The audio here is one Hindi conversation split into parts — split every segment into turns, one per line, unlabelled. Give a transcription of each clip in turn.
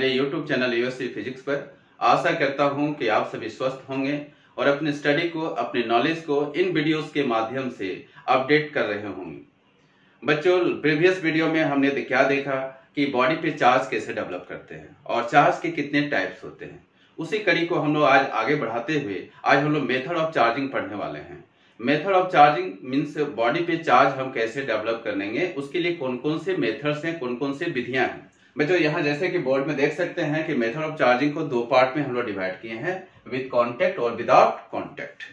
मेरे YouTube चैनल यूएससी फिजिक्स पर। आशा करता हूं कि आप सभी स्वस्थ होंगे और अपने स्टडी को, अपने नॉलेज को इन वीडियोस के माध्यम से अपडेट कर रहे होंगे। बच्चों, प्रीवियस वीडियो में हमने क्या देखा कि बॉडी पे चार्ज कैसे डेवलप करते हैं और चार्ज के कितने टाइप्स होते हैं। उसी कड़ी को हम लोग आज आगे बढ़ाते हुए आज हम लोग मेथड ऑफ चार्जिंग पढ़ने वाले हैं। Method of charging means body पे चार्ज हम कैसे डेवलप करेंगे, उसके लिए कौन कौन से मेथड्स हैं, कौन कौन से विधियां हैं। बच्चों, यहाँ जैसे कि बोर्ड में देख सकते हैं कि मेथड ऑफ चार्जिंग को दो पार्ट में हम लोग डिवाइड किए हैं, विद कॉन्टेक्ट और विदाउट कॉन्टेक्ट।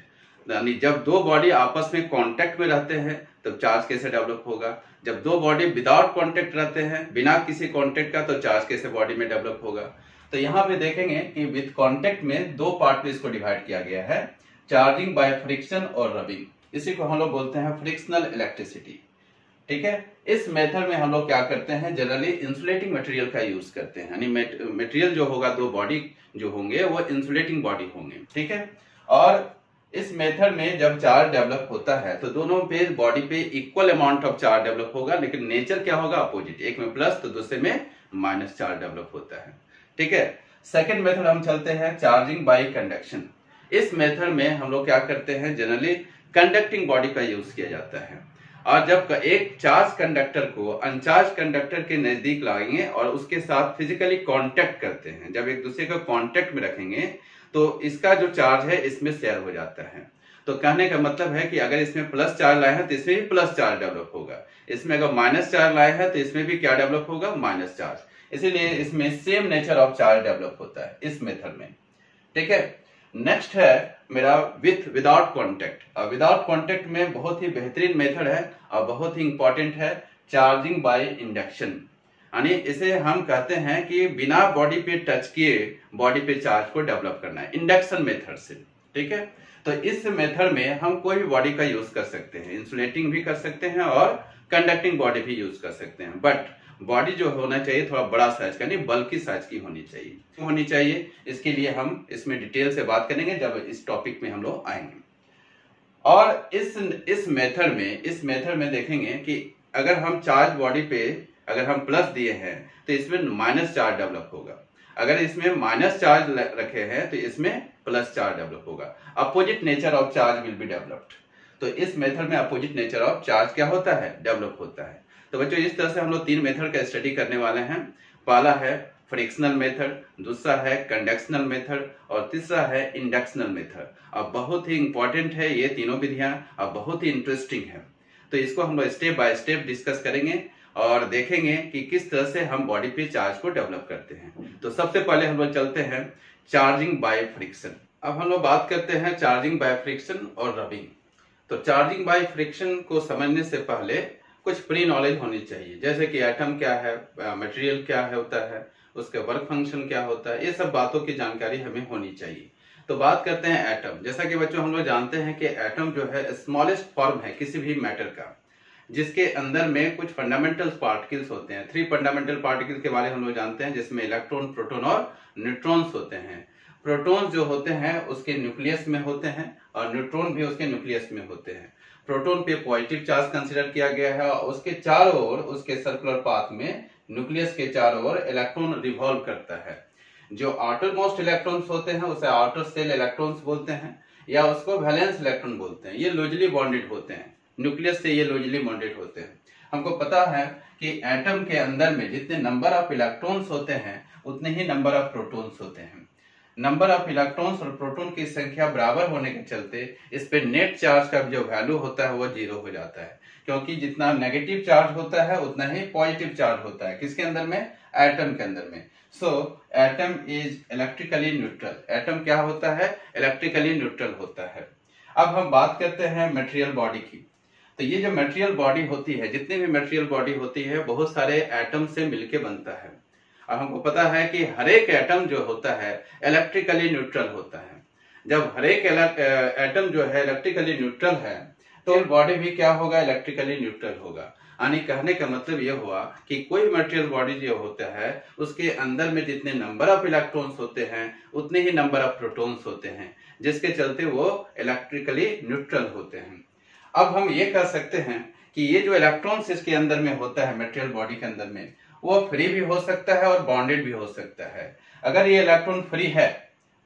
यानी जब दो बॉडी आपस में कॉन्टेक्ट में रहते हैं तब चार्ज कैसे डेवलप होगा, जब दो बॉडी विदाउट कॉन्टेक्ट रहते हैं, बिना किसी कॉन्टेक्ट का, तो चार्ज कैसे बॉडी में डेवलप होगा। तो यहाँ पे देखेंगे कि विद कॉन्टेक्ट में दो पार्ट में इसको डिवाइड किया गया है, चार्जिंग बाय फ्रिक्शन और रबिंग। इसी को हम लोग बोलते हैं फ्रिक्शनल इलेक्ट्रिसिटी। ठीक है, इस मेथड में हम लोग क्या करते हैं, जनरली इंसुलेटिंग मटेरियल का यूज करते हैं। यानी मटेरियल जो होगा, दो बॉडी जो होंगे वो इंसुलेटिंग बॉडी होंगे। ठीक है, और इस मेथड में जब चार्ज डेवलप होता है तो दोनों पे बॉडी पे equal amount of charge develop होगा, लेकिन नेचर क्या होगा, अपोजिट। एक में प्लस तो दूसरे में माइनस चार्ज डेवलप होता है। ठीक है, सेकेंड मेथड हम चलते हैं चार्जिंग बाय कंडक्शन। इस मेथड में हम लोग क्या करते हैं, जनरली कंडक्टिंग बॉडी का यूज किया जाता है। और जब एक चार्ज कंडक्टर को अनचार्ज कंडक्टर के नजदीक लाएंगे और उसके साथ फिजिकली कांटेक्ट करते हैं, जब एक दूसरे को कांटेक्ट में रखेंगे तो इसका जो चार्ज है इसमें शेयर हो जाता है। तो कहने का मतलब है कि अगर इसमें प्लस चार्ज लाए हैं तो इसमें भी प्लस चार्ज डेवलप होगा, इसमें अगर माइनस चार्ज लाए हैं तो इसमें भी क्या डेवलप होगा, माइनस चार्ज। इसीलिए इसमें same nature of charge develop होता है इस मेथड में। ठीक है, नेक्स्ट है मेरा विदाउट कॉन्टेक्ट। और विदाउट कॉन्टेक्ट में बहुत ही बेहतरीन मेथड है और बहुत ही इंपॉर्टेंट है, चार्जिंग बाय इंडक्शन। यानी इसे हम कहते हैं कि बिना बॉडी पे टच किए बॉडी पे चार्ज को डेवलप करना है, इंडक्शन मेथड से। ठीक है, तो इस मेथड में हम कोई भी बॉडी का यूज कर सकते हैं, इंसुलेटिंग भी कर सकते हैं और कंडक्टिंग बॉडी भी यूज कर सकते हैं। बट बॉडी जो होना चाहिए थोड़ा बड़ा साइज का, नहीं बल्कि साइज की होनी चाहिए। इसके लिए हम इसमें डिटेल से बात करेंगे जब इस टॉपिक में हम लोग आएंगे। और इस मेथड में देखेंगे कि अगर हम चार्ज बॉडी पे अगर हम प्लस दिए हैं तो इसमें माइनस चार्ज डेवलप होगा, अगर इसमें माइनस चार्ज रखे हैं तो इसमें प्लस चार्ज डेवलप होगा। Opposite nature of charge will be developed. तो इस मेथड में अपोजिट नेचर ऑफ चार्ज क्या होता है, डेवलप होता है। तो बच्चों, इस तरह से हम लोग तीन मेथड का स्टडी करने वाले हैं। पहला है फ्रिक्शनल मेथड, दूसरा है कंडक्शनल मेथड और तीसरा है इंडक्शनल मेथड। अब बहुत ही इंपॉर्टेंट है ये तीनों विधियां, अब बहुत ही इंटरेस्टिंग है। तो इसको हम लोग स्टेप बाय स्टेप डिस्कस करेंगे और देखेंगे कि किस तरह से हम बॉडी पे चार्ज को डेवलप करते हैं। तो सबसे पहले हम लोग चलते हैं चार्जिंग बाय फ्रिक्शन। अब हम लोग बात करते हैं चार्जिंग बाय फ्रिक्शन और रबिंग। तो चार्जिंग बाय फ्रिक्शन को समझने से पहले कुछ प्री नॉलेज होनी चाहिए, जैसे कि एटम क्या है, मटेरियल क्या है होता है, उसके वर्क फंक्शन क्या होता है, ये सब बातों की जानकारी हमें होनी चाहिए। तो बात करते हैं एटम। जैसा कि बच्चों हम लोग जानते हैं कि एटम जो है स्मॉलेस्ट फॉर्म है किसी भी मैटर का, जिसके अंदर में कुछ फंडामेंटल पार्टिकल्स होते हैं। 3 फंडामेंटल पार्टिकल्स के बारे में हम लोग जानते हैं, जिसमें इलेक्ट्रॉन, प्रोटॉन और न्यूट्रॉन्स होते हैं। प्रोटॉन्स जो होते हैं उसके न्यूक्लियस में होते हैं और न्यूट्रॉन भी उसके न्यूक्लियस में होते हैं। प्रोटॉन पे पॉजिटिव चार्ज कंसीडर किया गया है और उसके चारों ओर, उसके सर्कुलर पाथ में न्यूक्लियस के चारों ओर इलेक्ट्रॉन रिवॉल्व करता है। जो आउटर मोस्ट इलेक्ट्रॉन्स होते हैं उसे आउटर शेल इलेक्ट्रॉन्स बोलते हैं या उसको वैलेंस इलेक्ट्रॉन बोलते हैं। ये लूजली बॉन्डेड होते हैं, न्यूक्लियस से ये लूजली बॉन्डेड होते हैं। हमको पता है कि एटम के अंदर में जितने नंबर ऑफ इलेक्ट्रॉन्स होते हैं उतने ही नंबर ऑफ प्रोटॉन्स होते हैं। नंबर ऑफ इलेक्ट्रॉन्स और प्रोटॉन की संख्या बराबर होने के चलते इस पे नेट चार्ज का जो वैल्यू होता है वो 0 हो जाता है, क्योंकि जितना नेगेटिव चार्ज होता है उतना ही पॉजिटिव चार्ज होता है। किसके अंदर में, एटम के अंदर में। So atom is electrically neutral. Atom क्या होता है, इलेक्ट्रिकली न्यूट्रल होता है। अब हम बात करते हैं मटेरियल बॉडी की। तो ये जो मटेरियल बॉडी होती है, जितनी भी मटेरियल बॉडी होती है, बहुत सारे एटम से मिलके बनता है। और हमको पता है कि हर एक एटम जो होता है इलेक्ट्रिकली न्यूट्रल होता है। जब हर एक एटम जो है इलेक्ट्रिकली न्यूट्रल है तो बॉडी भी क्या होगा, इलेक्ट्रिकली न्यूट्रल होगा। यानी कहने का मतलब यह हुआ कि कोई मटेरियल बॉडी जो होता है उसके अंदर में जितने नंबर ऑफ इलेक्ट्रॉन्स होते हैं उतने ही नंबर ऑफ प्रोटॉन्स होते हैं, जिसके चलते वो इलेक्ट्रिकली न्यूट्रल होते हैं। अब हम ये कह सकते हैं कि ये जो इलेक्ट्रॉन्स इसके अंदर में होता है मटेरियल बॉडी के अंदर में, वो फ्री भी हो सकता है और बॉन्डेड भी हो सकता है। अगर ये इलेक्ट्रॉन फ्री है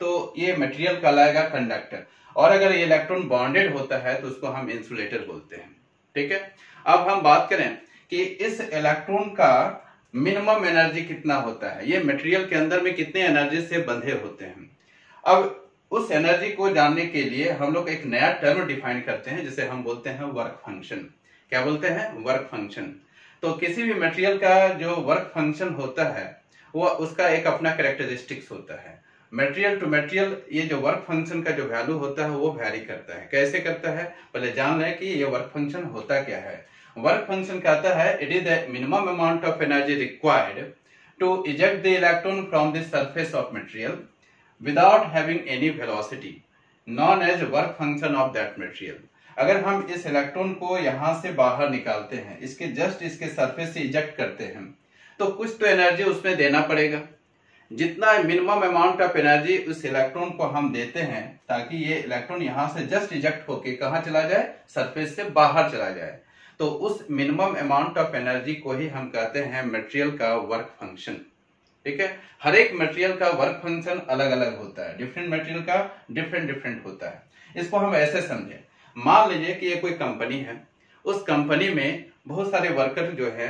तो ये मटेरियल कहलाएगा कंडक्टर, और अगर ये इलेक्ट्रॉन बॉन्डेड होता है तो उसको हम इंसुलेटर बोलते हैं। ठीक है, अब हम बात करें कि इस इलेक्ट्रॉन का मिनिमम एनर्जी कितना होता है, ये मटेरियल के अंदर में कितने एनर्जी से बंधे होते हैं। अब उस एनर्जी को जानने के लिए हम लोग एक नया टर्म डिफाइन करते हैं जिसे हम बोलते हैं वर्क फंक्शन। क्या बोलते हैं? Work function. तो किसी भी मटेरियल का जो वर्क फंक्शन होता है वो उसका एक अपना कैरेक्टरिस्टिक्स होता है। मटेरियल टू मटेरियल ये जो वर्क फंक्शन का जो वैल्यू होता है वो वैरी करता है। कैसे करता है, पहले जान लें कि ये वर्क फंक्शन होता क्या है। वर्क फंक्शन कहता है it is the minimum amount of energy required to eject the electron from the surface of material without having any velocity known as work function of that material. अगर हम इस इलेक्ट्रॉन को यहां से बाहर निकालते हैं, इसके जस्ट इसके सरफेस से इजेक्ट करते हैं, तो कुछ तो एनर्जी उसमें देना पड़ेगा। जितना मिनिमम अमाउंट ऑफ एनर्जी उस इलेक्ट्रॉन को हम देते हैं ताकि ये इलेक्ट्रॉन यहां से जस्ट इजेक्ट होके कहां चला जाए, सरफेस से बाहर चला जाए, तो उस मिनिमम अमाउंट ऑफ एनर्जी को ही हम कहते हैं मटेरियल का वर्क फंक्शन। ठीक है, हर एक मटेरियल का वर्क फंक्शन अलग अलग होता है, डिफरेंट मटेरियल का डिफरेंट होता है। इसको हम ऐसे समझें, मान लीजिए कि ये कोई कंपनी है, उस कंपनी में बहुत सारे वर्कर जो है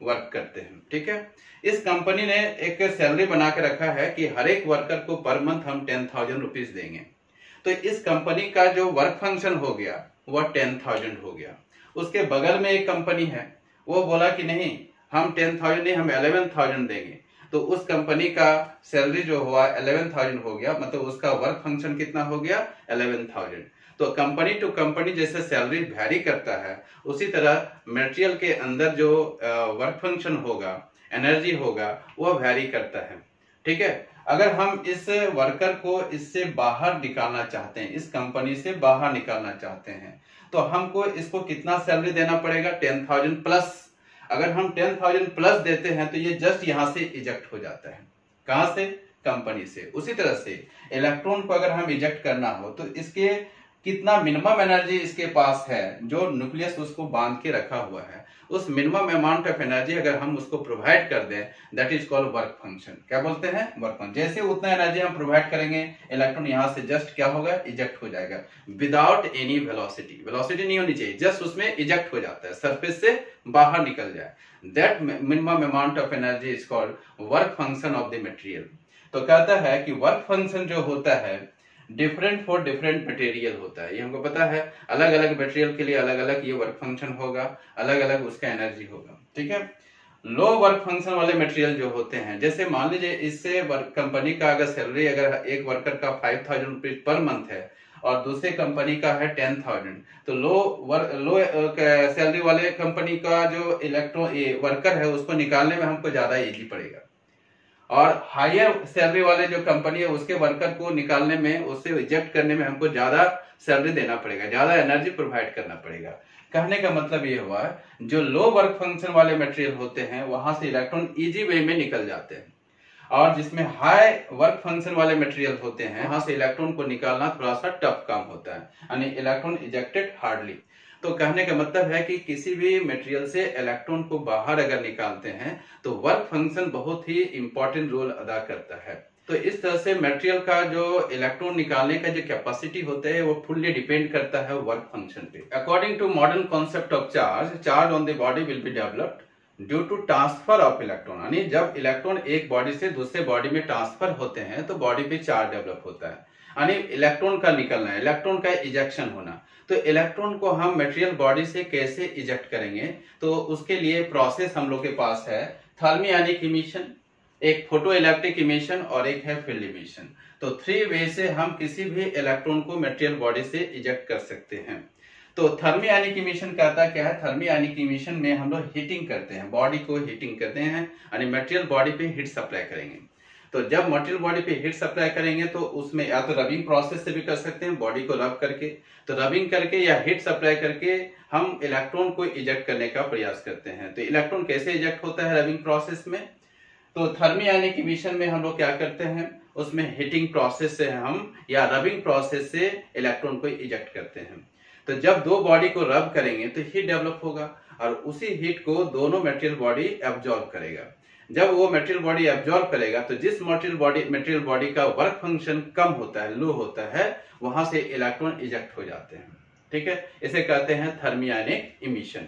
वर्क करते हैं। ठीक है, इस कंपनी ने एक सैलरी बना के रखा है कि हर एक वर्कर को पर मंथ हम 10,000 रुपीज देंगे। तो इस कंपनी का जो वर्क फंक्शन हो गया वह 10,000 हो गया। उसके बगल में एक कंपनी है, वो बोला कि नहीं हम 10,000 नहीं, हम 11,000 देंगे। तो उस कंपनी का सैलरी जो हुआ 11,000 हो गया, मतलब उसका वर्क फंक्शन कितना हो गया, 11,000। तो कंपनी टू कंपनी जैसे सैलरी वैरी करता है, उसी तरह मटेरियल के अंदर जो वर्क फंक्शन होगा, एनर्जी होगा, वो वैरी करता है। ठीक है, अगर हम इस वर्कर को इससे बाहर निकालना चाहते हैं, इस कंपनी से बाहर निकालना चाहते हैं, तो हमको इसको कितना सैलरी देना पड़ेगा, 10,000 प्लस। अगर हम 10,000 प्लस देते हैं तो ये जस्ट यहां से इजेक्ट हो जाता है। कहां से? कंपनी से। उसी तरह से इलेक्ट्रॉन को अगर हम इजेक्ट करना हो तो इसके कितना मिनिमम एनर्जी इसके पास है, जो न्यूक्लियस उसको बांध के रखा हुआ है, उस मिनिमम अमाउंट ऑफ एनर्जी अगर हम उसको प्रोवाइड कर दें, that is called work function. क्या बोलते हैं? Work function. जैसे उतना एनर्जी हम प्रोवाइड करेंगे, इलेक्ट्रॉन यहां से जस्ट क्या होगा, इजेक्ट हो जाएगा विदाउट एनी वेलोसिटी। वेलोसिटी नहीं होनी चाहिए, जस्ट उसमें इजेक्ट हो जाता है, सरफेस से बाहर निकल जाए। That minimum amount of energy is called work function of the material. तो कहता है कि वर्क फंक्शन जो होता है डिफरेंट फॉर डिफरेंट मटेरियल होता है। ये हमको पता है, अलग अलग मटेरियल के लिए अलग अलग ये वर्क फंक्शन होगा, अलग अलग उसका एनर्जी होगा। ठीक है, लो वर्क फंक्शन वाले मटेरियल जो होते हैं, जैसे मान लीजिए इससे कंपनी का अगर सैलरी अगर एक वर्कर का 5,000 रुपीज पर मंथ है और दूसरे कंपनी का है 10,000, तो लो सैलरी वाले कंपनी का जो वर्कर है उसको निकालने में हमको ज्यादा इजी पड़ेगा, और हायर सैलरी वाले जो कंपनी है उसके वर्कर को निकालने में, उससे रिजेक्ट करने में हमको ज्यादा सैलरी देना पड़ेगा, ज्यादा एनर्जी प्रोवाइड करना पड़ेगा। कहने का मतलब ये हुआ जो लो वर्क फंक्शन वाले मटेरियल होते हैं वहां से इलेक्ट्रॉन इजी वे में निकल जाते हैं, और जिसमें हाई वर्क फंक्शन वाले मटेरियल होते हैं वहां से इलेक्ट्रॉन को निकालना थोड़ा सा टफ काम होता है, यानी इलेक्ट्रॉन इजेक्टेड हार्डली। तो कहने का मतलब है कि किसी भी मटेरियल से इलेक्ट्रॉन को बाहर अगर निकालते हैं तो वर्क फंक्शन बहुत ही इंपॉर्टेंट रोल अदा करता है। तो इस तरह से मटेरियल का जो इलेक्ट्रॉन निकालने का जो कैपेसिटी होता है वो फुल्ली डिपेंड करता है वर्क फंक्शन पे। According to modern concept of charge on the body will be developed due to transfer of electron. यानी जब इलेक्ट्रॉन एक बॉडी से दूसरे बॉडी में ट्रांसफर होते हैं तो बॉडी पे चार्ज डेवलप होता है, यानी इलेक्ट्रॉन का निकलना, इलेक्ट्रॉन का इजेक्शन होना। तो इलेक्ट्रॉन को हम मटेरियल बॉडी से कैसे इजेक्ट करेंगे, तो उसके लिए प्रोसेस हम लोग के पास है थर्मियोनिक इमिशन, एक फोटो इलेक्ट्रिक इमिशन और एक है फील्ड इमिशन। तो 3 वे से हम किसी भी इलेक्ट्रॉन को मटेरियल बॉडी से इजेक्ट कर सकते हैं। तो थर्मियोनिक इमिशन कहता क्या है, थर्मियोनिक इमिशन में हम लोग हीटिंग करते हैं, बॉडी को हीटिंग करते हैं, यानी मटेरियल बॉडी पे हीट सप्लाई करेंगे। तो जब मटेरियल बॉडी पे हीट सप्लाई करेंगे तो उसमें या तो रबिंग प्रोसेस से भी कर सकते हैं, बॉडी को रब करके, तो रबिंग करके या हीट सप्लाई करके हम इलेक्ट्रॉन को इजेक्ट करने का प्रयास करते हैं। तो इलेक्ट्रॉन कैसे इजेक्ट होता है रबिंग प्रोसेस में, तो थर्मियोनिक इमिशन में हम लोग क्या करते हैं, उसमें हीटिंग प्रोसेस से हम या रबिंग प्रोसेस से इलेक्ट्रॉन को इजेक्ट करते हैं। तो जब दो बॉडी को रब करेंगे तो हीट डेवलप होगा और उसी हीट को दोनों मटेरियल बॉडी एब्जॉर्ब करेगा। जब वो मटेरियल बॉडी एब्जॉर्ब करेगा तो जिस मटेरियल बॉडी का वर्क फंक्शन कम होता है, लो होता है, वहां से इलेक्ट्रॉन इजेक्ट हो जाते हैं। ठीक है, इसे कहते हैं thermionic emission.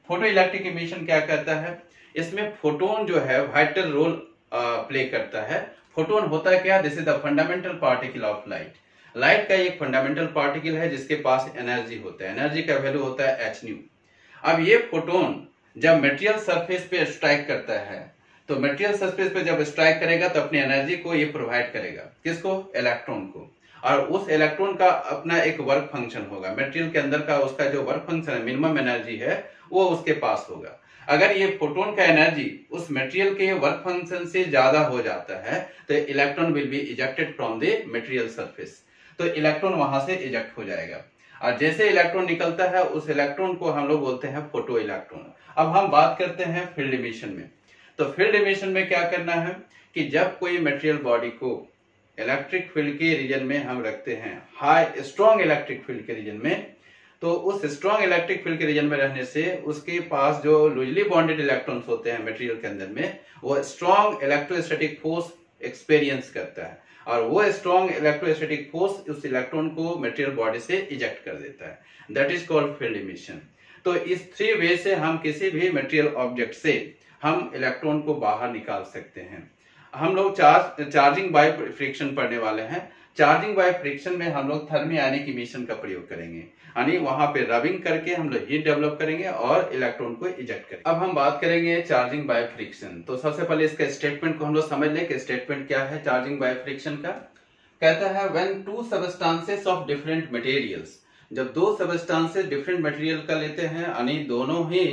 Photo electric emission क्या कहता है? इसमें फोटोन जो है वाइटल रोल प्ले करता है। फोटोन होता है क्या? This is the fundamental particle of light. Light का एक फंडामेंटल पार्टिकल है जिसके पास एनर्जी होता है। एनर्जी का वैल्यू होता है एच न्यू। अब ये फोटोन जब मटेरियल सरफेस पे स्ट्राइक करता है तो मटेरियल सरफेस पे जब स्ट्राइक करेगा तो अपनी एनर्जी को ये प्रोवाइड करेगा। किसको? इलेक्ट्रॉन को। और उस इलेक्ट्रॉन का अपना एक वर्क फंक्शन होगा। मटेरियल के अंदर का उसका जो वर्क फंक्शन है, मिनिमम एनर्जी है, वो उसके पास होगा। अगर ये फोटोन का एनर्जी उस मटेरियल के वर्क फंक्शन से ज्यादा हो जाता है तो electron will be ejected from the material surface. तो इलेक्ट्रॉन वहां से इजेक्ट हो जाएगा और जैसे इलेक्ट्रॉन निकलता है उस इलेक्ट्रॉन को हम लोग बोलते हैं फोटो इलेक्ट्रॉन। अब हम बात करते हैं फील्ड इमिशन में। तो फील्ड इमिशन में क्या करना है कि जब कोई मटेरियल बॉडी को इलेक्ट्रिक फील्ड के रीजन में हम रखते हैं, हाई स्ट्रॉन्ग इलेक्ट्रिक फील्ड के रीजन में, तो उस स्ट्रॉन्ग इलेक्ट्रिक फील्ड के रीजन में रहने से उसके पास जो लूजली बॉन्डेड इलेक्ट्रॉन्स होते हैं मटेरियल के अंदर में, वो स्ट्रॉन्ग इलेक्ट्रोस्टैटिक फोर्स एक्सपीरियंस करता है और वो स्ट्रॉन्ग इलेक्ट्रोस्टैटिक फोर्स उस इलेक्ट्रॉन को मटेरियल बॉडी से इजेक्ट कर देता है। That is called field emission. तो इस 3 वे से हम किसी भी मटेरियल ऑब्जेक्ट से हम इलेक्ट्रॉन को बाहर निकाल सकते हैं। हम लोग चार्जिंग बाय फ्रिक्शन पढ़ने वाले हैं। चार्जिंग बाय फ्रिक्शन में हम लोग थर्मियोनिक इमिशन का प्रयोग करेंगे, यानी वहां पे रबिंग करके हम लोग हीट डेवलप करेंगे और इलेक्ट्रॉन को इजेक्ट करेंगे। अब हम बात करेंगे चार्जिंग बाय फ्रिक्शन। तो सबसे पहले इसका स्टेटमेंट को हम लोग समझ लें कि स्टेटमेंट क्या है चार्जिंग बाय फ्रिक्शन का। कहता है when two substances of different materials, जब 2 सबस्टेंसेस डिफरेंट मटेरियल का लेते हैं, यानी दोनों ही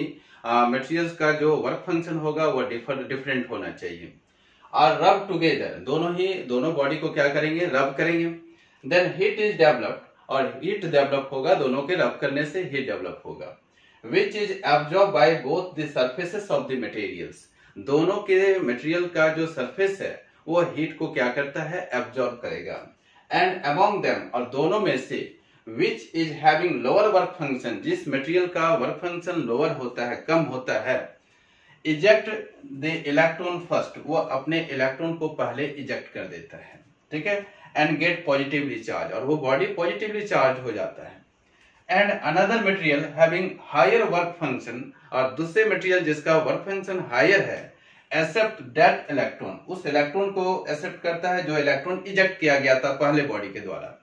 मटेरियल्स का जो वर्क फंक्शन होगा वो डिफरेंट होना चाहिए, और रब टुगेदर, दोनों बॉडी को क्या करेंगे? रब करेंगे। देन हीट इज डेवलप्ड, और हीट डेवलप होगा, दोनों के रब करने से हीट डेवलप होगा, which is absorb by both the surfaces of the materials. दोनों के मटेरियल का जो सरफेस है वो हीट को क्या करता है? एब्जॉर्ब करेगा। एंड अमॉन्ग देम, और दोनों में से, which is having lower work function, जिस मटेरियल का वर्क फंक्शन लोअर होता है, कम होता है, इजेक्ट द इलेक्ट्रॉन फर्स्ट, वो अपने इलेक्ट्रॉन को पहले इजेक्ट कर देता है। ठीक है, एंड गेट पॉजिटिवली चार्ज, और वो बॉडी पॉजिटिवली चार्ज हो जाता है। And another material having higher work function, और दूसरे मटेरियल जिसका वर्क फंक्शन हायर है, एक्सेप्ट दैट इलेक्ट्रॉन, उस इलेक्ट्रॉन को एक्सेप्ट करता है जो इलेक्ट्रॉन इजेक्ट किया गया था पहले बॉडी के द्वारा,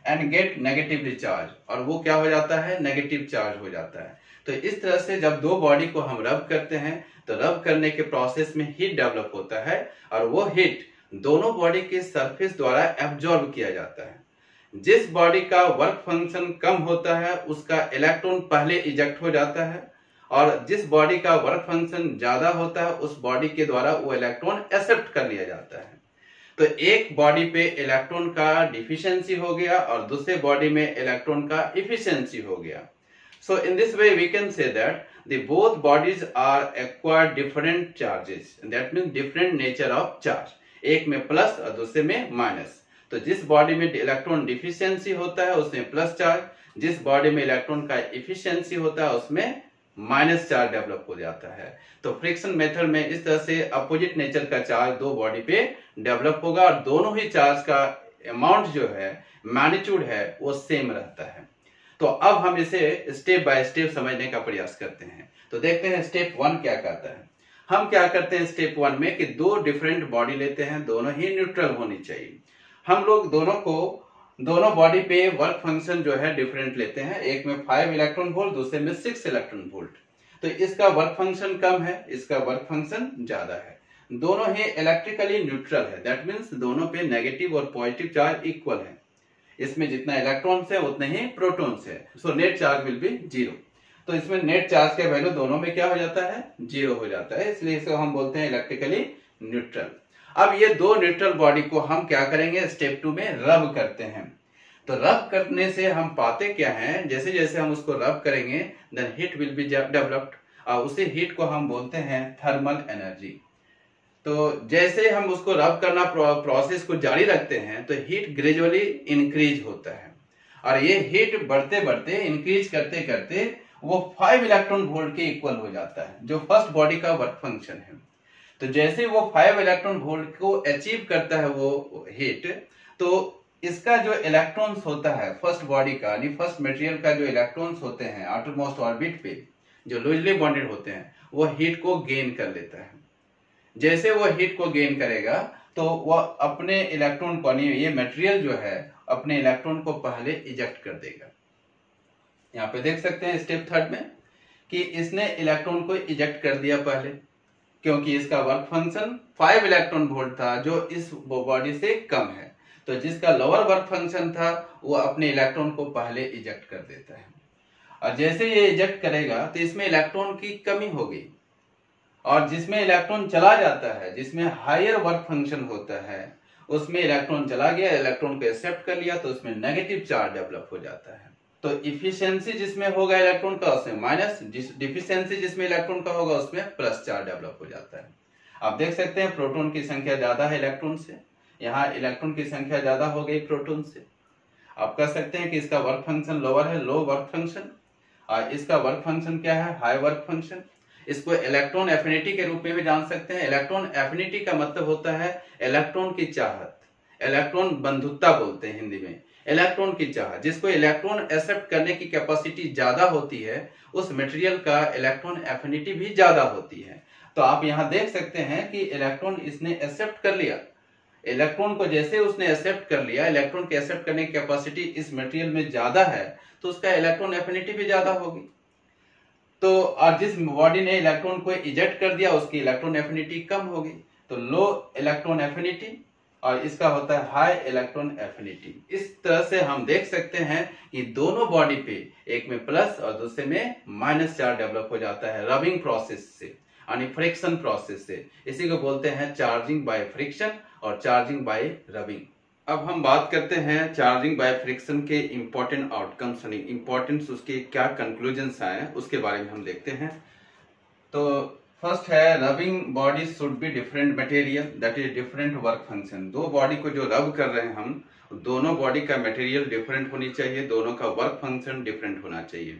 एंड गेट नेगेटिवली चार्ज, और वो क्या हो जाता है? नेगेटिव चार्ज हो जाता है। तो इस तरह से जब 2 बॉडी को हम रब करते हैं तो रब करने के प्रोसेस में हीट डेवलप होता है और वो हीट दोनों बॉडी के सरफेस द्वारा एब्जॉर्ब किया जाता है। जिस बॉडी का वर्क फंक्शन कम होता है उसका इलेक्ट्रॉन पहले इजेक्ट हो जाता है, और जिस बॉडी का वर्क फंक्शन ज्यादा होता है उस बॉडी के द्वारा वो इलेक्ट्रॉन एक्सेप्ट कर लिया जाता है। तो एक बॉडी पे इलेक्ट्रॉन का डिफिशियंसी हो गया और दूसरे बॉडी में इलेक्ट्रॉन का इफिशियंसी हो गया। So in this way we can say that the both bodies are acquired different charges. That means different nature of charge. एक में प्लस और दूसरे में माइनस। तो जिस बॉडी में इलेक्ट्रॉन डिफिशियंसी होता है उसमें प्लस चार्ज, जिस बॉडी में इलेक्ट्रॉन का इफिशियंसी होता है उसमें माइनस चार्ज डेवलप हो जाता है। तो फ्रिक्शन मेथड में इस तरह से अपोजिट नेचर का चार्ज 2 बॉडी पे डेवलप होगा और दोनों ही चार्ज का अमाउंट जो है, मैग्नीट्यूड है, वो सेम रहता है। तो अब हम इसे स्टेप बाय स्टेप समझने का प्रयास करते हैं। तो देखते हैं स्टेप 1 क्या कहता है। हम क्या करते हैं स्टेप 1 में कि 2 डिफरेंट बॉडी लेते हैं, दोनों ही न्यूट्रल होनी चाहिए। हम लोग दोनों बॉडी पे वर्क फंक्शन जो है डिफरेंट लेते हैं। एक में 5 इलेक्ट्रॉन वोल्ट, दूसरे में 6 इलेक्ट्रॉन वोल्ट। तो इसका वर्क फंक्शन कम है, इसका वर्क फंक्शन ज्यादा है। दोनों ही इलेक्ट्रिकली न्यूट्रल है। दैट मीन्स दोनों पे नेगेटिव और पॉजिटिव चार्ज इक्वल है। इसमें जितना इलेक्ट्रॉन्स है उतने ही प्रोटॉन्स है। So net charge will be 0। तो इसमें नेट चार्ज का वैल्यू दोनों में क्या हो जाता है? 0 हो जाता है। इसलिए इसको हम बोलते हैं इलेक्ट्रिकली न्यूट्रल। अब ये 2 न्यूट्रल बॉडी को हम क्या करेंगे? स्टेप 2 में रब करते हैं। तो रब करने से हम पाते क्या है, जैसे जैसे हम उसको रब करेंगे then heat will be developed, और उसी हीट को हम बोलते हैं थर्मल एनर्जी। तो जैसे हम उसको रब करना प्रोसेस को जारी रखते हैं तो हीट ग्रेजुअली इंक्रीज होता है, और ये हीट बढ़ते बढ़ते इंक्रीज करते करते वो 5 इलेक्ट्रॉन वोल्ट के इक्वल हो जाता है, जो फर्स्ट बॉडी का वर्क फंक्शन है। तो जैसे वो 5 इलेक्ट्रॉन वोल्ट को अचीव करता है वो हीट, तो इसका जो इलेक्ट्रॉन्स होता है फर्स्ट बॉडी का यानी फर्स्ट मटेरियल का जो इलेक्ट्रॉन्स होते हैं आउटरमोस्ट ऑर्बिट पे जो लूजली बॉन्डेड होते हैं वो हीट को गेन कर लेता है। जैसे वो हीट को गेन करेगा तो वह अपने इलेक्ट्रॉन को ये मटेरियल जो है अपने इलेक्ट्रॉन को पहले इजेक्ट कर देगा। यहाँ पे देख सकते हैं स्टेप थर्ड में कि इसने इलेक्ट्रॉन को इजेक्ट कर दिया पहले, क्योंकि इसका वर्क फंक्शन 5 इलेक्ट्रॉन वोल्ट था जो इस बॉडी से कम है। तो जिसका लोअर वर्क फंक्शन था वो अपने इलेक्ट्रॉन को पहले इजेक्ट कर देता है, और जैसे ये इजेक्ट करेगा तो इसमें इलेक्ट्रॉन की कमी होगी, और जिसमें इलेक्ट्रॉन चला जाता है जिसमें हायर वर्क फंक्शन होता है उसमें इलेक्ट्रॉन चला गया, इलेक्ट्रॉन को एक्सेप्ट कर लिया तो उसमें नेगेटिव चार्ज डेवलप हो जाता है। तो इफिशियंसी जिसमें होगा इलेक्ट्रॉन का उसमें माइनस, डिफिशियंसी जिसमें इलेक्ट्रॉन का होगा उसमें प्लस चार्ज डेवलप हो जाता है। आप देख सकते हैं प्रोटॉन की संख्या ज्यादा है इलेक्ट्रॉन से, यहाँ इलेक्ट्रॉन की संख्या ज्यादा हो गई प्रोटॉन से। आप कह सकते हैं कि इसका वर्क फंक्शन लोअर है, लो वर्क फंक्शन, और इसका वर्क फंक्शन क्या है, हाई वर्क फंक्शन। इसको इलेक्ट्रॉन एफिनिटी के रूप में भी जान सकते हैं। इलेक्ट्रॉन एफिनिटी का मतलब होता है इलेक्ट्रॉन की चाहत, इलेक्ट्रॉन बंधुता बोलते हैं हिंदी में। इलेक्ट्रॉन की चाहत, जिसको इलेक्ट्रॉन एक्सेप्ट करने की कैपेसिटी ज्यादा होती है उस मटेरियल का इलेक्ट्रॉन एफिनिटी भी ज्यादा होती है। तो आप यहाँ देख सकते हैं कि इलेक्ट्रॉन इसने एक्सेप्ट कर लिया, इलेक्ट्रॉन को जैसे उसने एक्सेप्ट कर लिया, इलेक्ट्रॉन के एक्सेप्ट करने की कैपेसिटी इस मटेरियल में ज्यादा है तो उसका इलेक्ट्रॉन एफिनिटी भी ज्यादा होगी। तो और जिस बॉडी ने इलेक्ट्रॉन को इजेक्ट कर दिया उसकी इलेक्ट्रॉन एफिनिटी कम होगी, तो लो इलेक्ट्रॉन एफिनिटी, और इसका होता है हाई इलेक्ट्रॉन एफिनिटी। इस तरह से हम देख सकते हैं कि दोनों बॉडी पे एक में प्लस और दूसरे में माइनस चार्ज डेवलप हो जाता है रबिंग प्रोसेस से, यानी फ्रिक्शन प्रोसेस से। इसी को बोलते हैं चार्जिंग बाय फ्रिक्शन और चार्जिंग बाय रबिंग। अब हम बात करते हैं चार्जिंग बाय फ्रिक्शन के इंपॉर्टेंट आउटकम्स, यानी इंपॉर्टेंस उसके क्या कंक्लूजन्स आए उसके बारे में हम देखते हैं। तो फर्स्ट है rubbing body should be different material that is different work function. दो बॉडी को जो रब कर रहे हैं हम, दोनों बॉडी का मटेरियल डिफरेंट होनी चाहिए, दोनों का वर्क फंक्शन डिफरेंट होना चाहिए।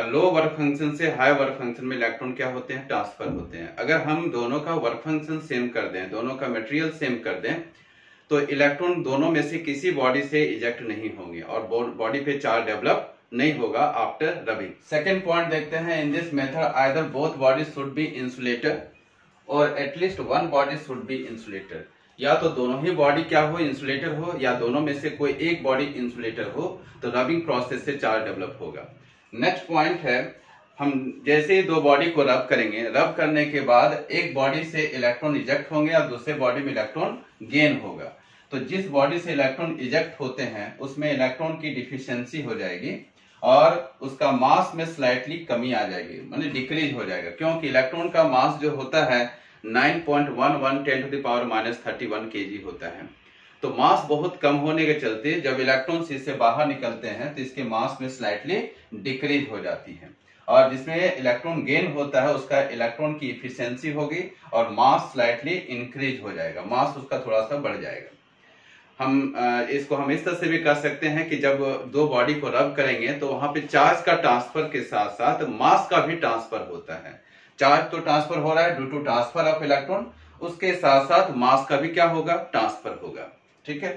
लो वर्क फंक्शन से हाई वर्क फंक्शन में इलेक्ट्रॉन क्या होते हैं, ट्रांसफर होते हैं। अगर हम दोनों का वर्क फंक्शन सेम कर दें, दोनों का मटेरियल सेम कर दें, तो इलेक्ट्रॉन दोनों में से किसी बॉडी से इजेक्ट नहीं होंगे और बॉडी पे चार्ज डेवलप नहीं होगा आफ्टर रबिंग। सेकेंड पॉइंट देखते हैं, in this method either both body should be insulated और at least one body should be insulated. या तो दोनों ही बॉडी क्या हो, इंसुलेटर हो, या दोनों में से कोई एक बॉडी इंसुलेटर हो, तो रबिंग प्रोसेस से चार्ज डेवलप होगा। नेक्स्ट पॉइंट है, हम जैसे ही दो बॉडी को रब करेंगे, रब करने के बाद एक बॉडी से इलेक्ट्रॉन इजेक्ट होंगे और दूसरे बॉडी में इलेक्ट्रॉन गेन होगा। तो जिस बॉडी से इलेक्ट्रॉन इजेक्ट होते हैं उसमें इलेक्ट्रॉन की डिफिशियंसी हो जाएगी और उसका मास में स्लाइटली कमी आ जाएगी, माने डिक्रीज हो जाएगा, क्योंकि इलेक्ट्रॉन का मास जो होता है 9.11 10⁻³ kg होता है। तो मास बहुत कम होने के चलते जब इलेक्ट्रॉन इससे बाहर निकलते हैं तो इसके मास में स्लाइटली डिक्रीज हो जाती है, और जिसमें इलेक्ट्रॉन गेन होता है उसका इलेक्ट्रॉन की इफिशियंसी होगी और मास स्लाइटली इंक्रीज हो जाएगा, मास उसका थोड़ा सा बढ़ जाएगा। हम इसको हम इस तरह से भी कर सकते हैं कि जब दो बॉडी को रब करेंगे तो वहां पे चार्ज का ट्रांसफर के साथ साथ मास का भी ट्रांसफर होता है। चार्ज तो ट्रांसफर हो रहा है due to transfer of electron, उसके साथ साथ मास का भी क्या होगा, ट्रांसफर होगा। ठीक है।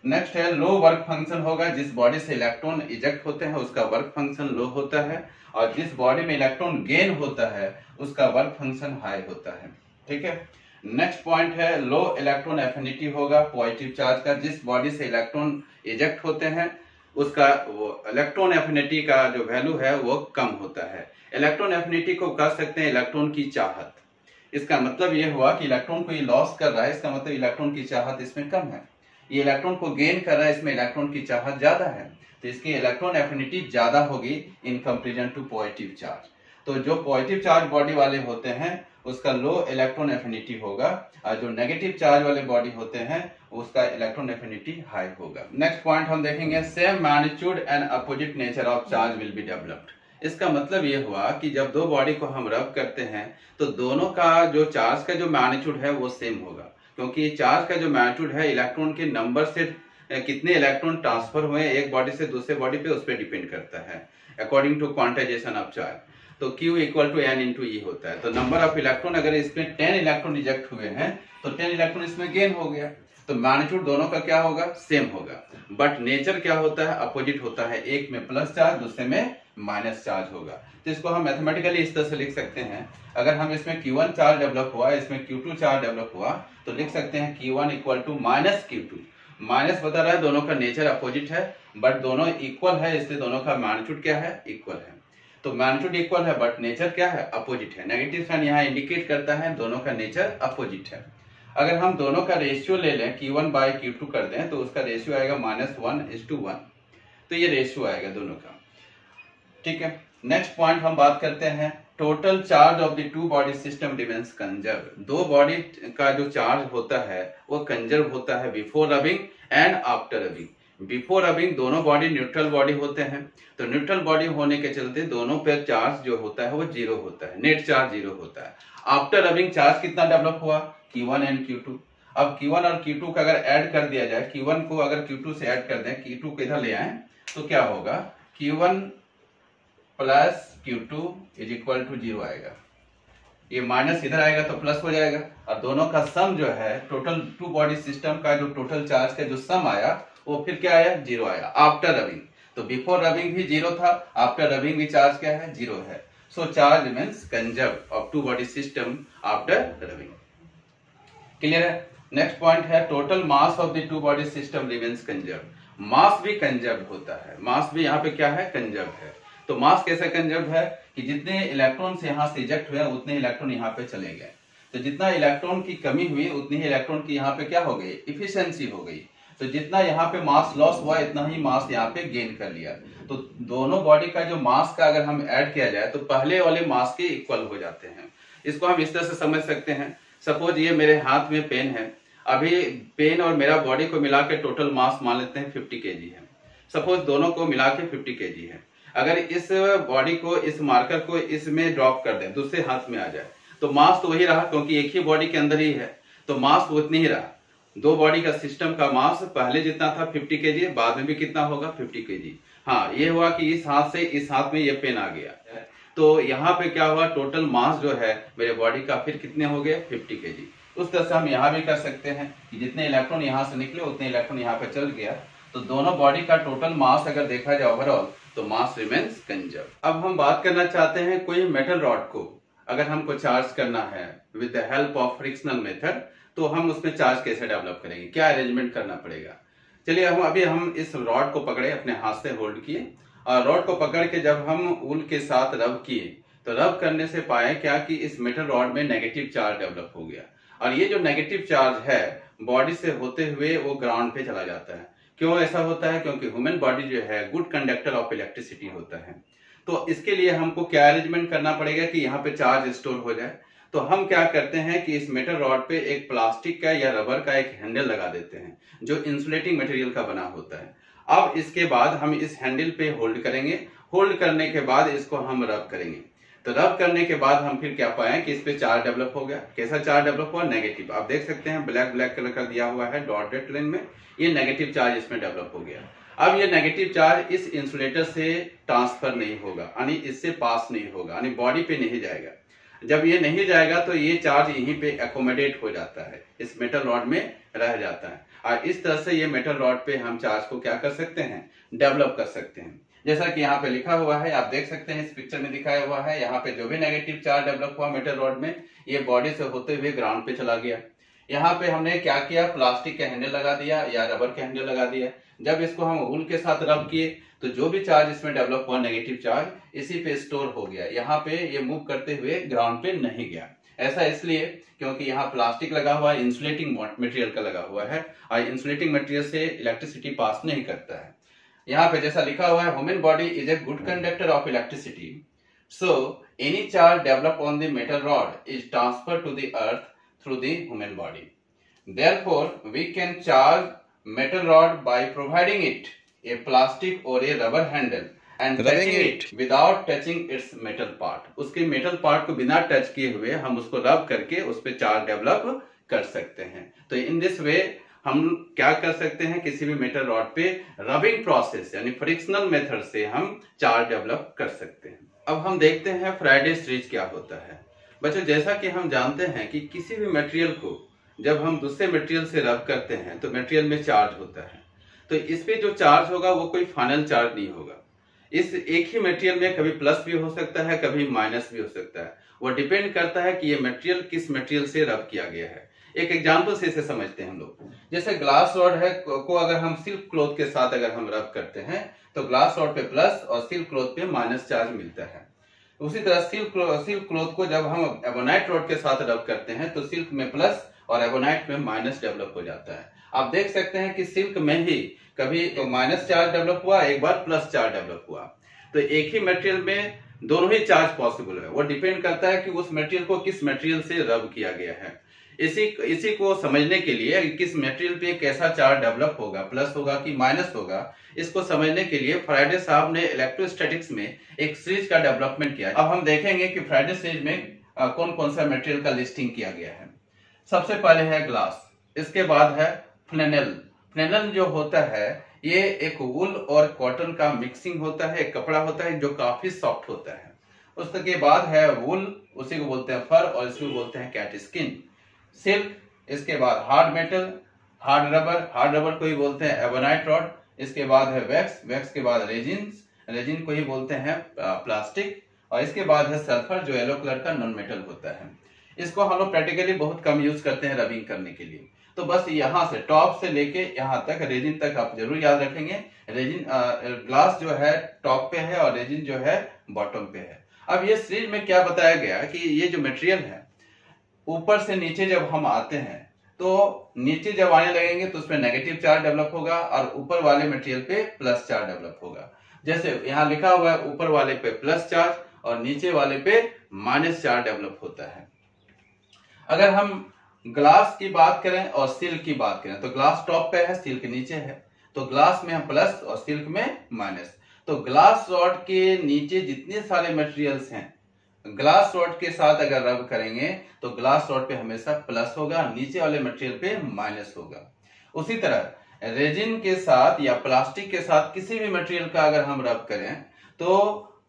नेक्स्ट है लो वर्क फंक्शन होगा, जिस बॉडी से इलेक्ट्रॉन इजेक्ट होते हैं उसका वर्क फंक्शन लो होता है, और जिस बॉडी में इलेक्ट्रॉन गेन होता है उसका वर्क फंक्शन हाई होता है। ठीक है। नेक्स्ट पॉइंट है लो इलेक्ट्रॉन एफिनिटी होगा पॉजिटिव चार्ज का, जिस बॉडी से इलेक्ट्रॉन इजेक्ट होते हैं उसका वो इलेक्ट्रॉन एफिनिटी का जो वैल्यू है वो कम होता है। इलेक्ट्रॉन एफिनिटी को कह सकते हैं इलेक्ट्रॉन की चाहत। इसका मतलब ये हुआ कि इलेक्ट्रॉन को ये लॉस कर रहा है, इसका मतलब इलेक्ट्रॉन की चाहत इसमें कम है। ये इलेक्ट्रॉन को गेन कर रहा है, इसमें इलेक्ट्रॉन की चाहत ज्यादा है, तो इसकी इलेक्ट्रॉन एफिनिटी ज्यादा होगी in comparison to positive charge. तो जो पॉजिटिव चार्ज बॉडी वाले होते हैं उसका लो इलेक्ट्रॉन एफिनिटी होगा, और जो नेगेटिव चार्ज वाले बॉडी होते हैं उसका इलेक्ट्रॉन एफिनिटी हाई होगा। नेक्स्ट पॉइंट हम देखेंगे, same magnitude and opposite nature of charge will be developed. इसका मतलब ये हुआ कि जब दो बॉडी को हम रब करते हैं तो दोनों का जो चार्ज का जो मैग्नीट्यूड है वो सेम होगा, क्योंकि चार्ज का जो मैग्नीट्यूड है इलेक्ट्रॉन के नंबर से कितने इलेक्ट्रॉन ट्रांसफर हुए एक बॉडी से दूसरे बॉडी पे, उस पर डिपेंड करता है according to quantization of charge. तो Q equal to N into E होता है। तो नंबर ऑफ इलेक्ट्रॉन, अगर इसमें 10 इलेक्ट्रॉन रिजेक्ट हुए हैं तो 10 इलेक्ट्रॉन इसमें गेन हो गया। तो मैग्नीट्यूड दोनों का क्या होगा, सेम होगा, बट नेचर क्या होता है, अपोजिट होता है। एक में प्लस चार्ज, दूसरे में माइनस चार्ज होगा। तो इसको हम मैथमेटिकली इस तरह से लिख सकते हैं, अगर हम इसमें Q1 चार्ज डेवलप हुआ, इसमें Q2 चार्ज डेवलप हुआ, तो लिख सकते हैं Q1 equal to minus Q2। Minus बता रहा है, दोनों का नेचर अपोजिट है, बट दोनों इक्वल है, इसलिए दोनों का मैग्नीट्यूड क्या है, इक्वल है। तो मैग्नीट्यूड इक्वल है बट नेचर क्या है, अपोजिट है। नेगेटिव साइन यहाँ इंडिकेट करता है दोनों का नेचर अपोजिट है। अगर हम दोनों का रेशियो ले लें, Q1 बाय Q2 कर दें, तो उसका रेशियो आएगा -1:1। तो ये रेशियो आएगा दोनों का, ठीक है। नेक्स्ट पॉइंट हम बात करते हैं, total charge of the two body system remains conserve. दो बॉडी का जो चार्ज होता है वो कंजर्व होता है before rubbing and after rubbing. Before rubbing दोनों बॉडी न्यूट्रल बॉडी होते हैं, तो न्यूट्रल बॉडी होने के चलते दोनों पे चार्ज जो होता है वो 0 होता है, नेट चार्ज 0 होता है। आफ्टर रबिंग चार्ज कितना डेवलप हुआ, Q1 एंड Q2। अब Q1 और Q2 का अगर ऐड कर दिया जाए, Q1 को अगर Q2 से ऐड कर दें, Q2 को इधर ले आए, तो क्या होगा, Q1 plus Q2 is equal to 0 आएगा। ये माइनस इधर आएगा तो प्लस हो जाएगा, और दोनों का सम जो है, टोटल टू बॉडी सिस्टम का जो टोटल चार्ज का जो सम आया वो फिर क्या आया, 0 आया आफ्टर रबिंग। तो बिफोर रबिंग भी 0 था, आफ्टर रबिंग भी चार्ज क्या है, 0 है। So charge remains conserve of two body system after rubbing. Clear है। नेक्स्ट पॉइंट है, total mass of the two body system remains conserve. Mass भी कंजर्व होता है, मास भी यहाँ पे क्या है, कंजर्व है। तो मास कैसे कंजर्व है कि जितने इलेक्ट्रॉन यहाँ से इजेक्ट हुए उतने इलेक्ट्रॉन यहाँ पे चले गए। तो जितना इलेक्ट्रॉन की कमी हुई उतनी ही इलेक्ट्रॉन की यहाँ पे क्या हो गई, इफिशियंसी हो गई। तो जितना यहाँ पे मास लॉस हुआ इतना ही मास यहाँ पे गेन कर लिया। तो दोनों बॉडी का जो मास का अगर हम ऐड किया जाए तो पहले वाले मास के इक्वल हो जाते हैं। इसको हम इस तरह से समझ सकते हैं, सपोज ये मेरे हाथ में पेन है, अभी पेन और मेरा बॉडी को मिला के टोटल मास मान लेते हैं 50 kg है। सपोज दोनों को मिला के 50 kg है। अगर इस बॉडी को, इस मार्कर को इसमें ड्रॉप कर दें, दूसरे हाथ में आ जाए, तो मास तो वही रहा, क्योंकि एक ही बॉडी के अंदर ही है, तो मास तो उतनी ही रहा। दो बॉडी का सिस्टम का मास पहले जितना था 50 kg, बाद में भी कितना होगा, 50 kg। हाँ, ये हुआ कि इस हाथ से इस हाथ में ये पेन आ गया, तो यहाँ पे क्या हुआ, टोटल मास जो है मेरे बॉडी का फिर कितने हो गए, 50 kg। उस तरह से हम यहाँ भी कर सकते हैं कि जितने इलेक्ट्रॉन यहाँ से निकले उतने इलेक्ट्रॉन यहाँ पे चल गया। तो दोनों बॉडी का टोटल मास अगर देखा जाए ओवरऑल, तो मास रिमेन्स कंजर्व। अब हम बात करना चाहते हैं, कोई मेटल रॉड को अगर हमको चार्ज करना है with the help of frictional method, तो हम उसमें चार्ज कैसे डेवलप करेंगे, क्या अरेंजमेंट करना पड़ेगा। चलिए हम इस रॉड को पकड़े, अपने हाथ से होल्ड किए, और रॉड को पकड़ के जब हम ऊल के साथ रब किए, तो रब करने से पाए क्या कि इस मेटल रॉड में नेगेटिव चार्ज डेवलप हो गया। और ये जो नेगेटिव चार्ज है बॉडी से होते हुए वो ग्राउंड पे चला जाता है। क्यों ऐसा होता है, क्योंकि ह्यूमन बॉडी जो है गुड कंडक्टर ऑफ इलेक्ट्रिसिटी होता है। तो इसके लिए हमको क्या अरेंजमेंट करना पड़ेगा कि यहाँ पे चार्ज स्टोर हो जाए। तो हम क्या करते हैं कि इस मेटल रॉड पे एक प्लास्टिक का या रबर का एक हैंडल लगा देते हैं जो इंसुलेटिंग मटेरियल का बना होता है। अब इसके बाद हम इस हैंडल पे होल्ड करेंगे, होल्ड करने के बाद इसको हम रब करेंगे। तो रब करने के बाद हम फिर क्या पाए कि इस पे चार्ज डेवलप हो गया। कैसा चार्ज डेवलप हुआ, नेगेटिव। आप देख सकते हैं ब्लैक कलर का दिया हुआ है डॉटेड लाइन में, ये नेगेटिव चार्ज इसमें डेवलप हो गया। अब ये नेगेटिव चार्ज इस इंसुलेटर से ट्रांसफर नहीं होगा, यानी इससे पास नहीं होगा, यानी बॉडी पे नहीं जाएगा। जब ये नहीं जाएगा तो ये चार्ज यहीं पे एकोमोडेट हो जाता है, इस मेटल रॉड में रह जाता है। और इस तरह से ये मेटल रॉड पे हम चार्ज को क्या कर सकते हैं, डेवलप कर सकते हैं। जैसा कि यहाँ पे लिखा हुआ है, आप देख सकते हैं इस पिक्चर में दिखाया हुआ है, यहाँ पे जो भी नेगेटिव चार्ज डेवलप हुआ मेटल रॉड में, ये बॉडी से होते हुए ग्राउंड पे चला गया। यहाँ पे हमने क्या किया, प्लास्टिक के हैंडल लगा दिया या रबर के हैंडल लगा दिया। जब इसको हम ऊल के साथ रब किए तो जो भी चार्ज इसमें डेवलप हुआ नेगेटिव चार्ज इसी पे स्टोर हो गया, यहाँ पे ये मूव करते हुए ग्राउंड पे नहीं गया। ऐसा इसलिए क्योंकि यहाँ प्लास्टिक लगा हुआ है, इंसुलेटिंग मटेरियल का लगा हुआ है, और इंसुलेटिंग मटेरियल से इलेक्ट्रिसिटी पास नहीं करता है। यहाँ पे जैसा लिखा हुआ है, human body is a good conductor of electricity, so any charge develop on the metal rod is transfer to the earth through the human body. Therefore, we can charge metal rod by providing it a plastic or a rubber handle and touching it without touching its metal part. उसके metal part को बिना टच किए हुए हम उसको रब करके उस पे चार्ज डेवलप कर सकते हैं। तो in this way हम क्या कर सकते हैं, किसी भी मेटल रॉड पे रबिंग प्रोसेस यानी फ्रिक्शनल मेथड से हम चार्ज डेवलप कर सकते हैं। अब हम देखते हैं फ्राइडे सीरीज क्या होता है। बच्चों, जैसा कि हम जानते हैं कि किसी भी मटेरियल को जब हम दूसरे मटेरियल से रब करते हैं तो मटेरियल में चार्ज होता है। तो इस पे जो चार्ज होगा वो कोई फाइनल चार्ज नहीं होगा। इस एक ही मटेरियल में कभी प्लस भी हो सकता है, कभी माइनस भी हो सकता है। वो डिपेंड करता है कि ये मटेरियल किस मटेरियल से रब किया गया है। एक एग्जांपल से इसे समझते हैं हम लोग। जैसे ग्लास रॉड है को अगर हम सिल्क क्लॉथ के साथ अगर हम रब करते हैं तो ग्लास रॉड पे प्लस और सिल्क क्लॉथ पे माइनस चार्ज मिलता है। उसी तरह सिल्क क्लॉथ को जब हम एबोनाइट रॉड के साथ रब करते हैं तो सिल्क में प्लस और एबोनाइट में माइनस डेवलप हो जाता है। आप देख सकते हैं कि सिल्क में ही कभी तो माइनस चार्ज डेवलप हुआ, एक बार प्लस चार्ज डेवलप हुआ। तो एक ही मटेरियल में दोनों ही चार्ज पॉसिबल है। वो डिपेंड करता है कि उस मटेरियल को किस मटेरियल से रब किया गया है। इसी को समझने के लिए किस मटेरियल पे कैसा चार्ज डेवलप होगा, प्लस होगा कि माइनस होगा, इसको समझने के लिए फ्राइडे साहब ने इलेक्ट्रोस्टैटिक्स में एक सीरीज का डेवलपमेंट किया। अब हम देखेंगे कि फ्राइडे सीरीज में कौन कौन सा मटेरियल का लिस्टिंग किया गया है। सबसे पहले है ग्लास, इसके बाद है फ्लेनेल। फ्लेनेल जो होता है ये एक वूल और कॉटन का मिक्सिंग होता है, एक कपड़ा होता है जो काफी सॉफ्ट होता है। उसके बाद है वूल, उसी को बोलते हैं फर और इसको बोलते हैं कैट स्किन। सिल्क, इसके बाद हार्ड मेटल, हार्ड रबर को ही बोलते हैं एबोनाइट रॉड। इसके बाद है वैक्स के बाद रेजिन को ही बोलते हैं प्लास्टिक, और इसके बाद है सल्फर जो येलो कलर का नॉन मेटल होता है। इसको हम लोग प्रैक्टिकली बहुत कम यूज करते हैं रबिंग करने के लिए। तो बस यहाँ से टॉप से लेके यहाँ तक रेजिन तक आप जरूर याद रखेंगे। रेजिन ग्लास जो है टॉप पे है और रेजिन जो है बॉटम पे है। अब ये सीरीज में क्या बताया गया कि ये जो मटेरियल है ऊपर से नीचे जब हम आते हैं तो नीचे जब आने लगेंगे तो उसमें नेगेटिव चार्ज डेवलप होगा और ऊपर वाले मटेरियल पे प्लस चार्ज डेवलप होगा। जैसे यहाँ लिखा हुआ है ऊपर वाले पे प्लस चार्ज और नीचे वाले पे माइनस चार्ज डेवलप होता है। अगर हम ग्लास की बात करें और सिल्क की बात करें तो ग्लास टॉप पे है, सिल्क नीचे है। तो ग्लास में हम प्लस और सिल्क में माइनस। तो ग्लास रॉड के नीचे जितने सारे मटेरियल्स हैं ग्लास रॉड के साथ अगर रब करेंगे तो ग्लास रॉड पे हमेशा प्लस होगा, नीचे वाले मटेरियल पे माइनस होगा। उसी तरह रेजिन के साथ या प्लास्टिक के साथ किसी भी मटेरियल का अगर हम रब करें तो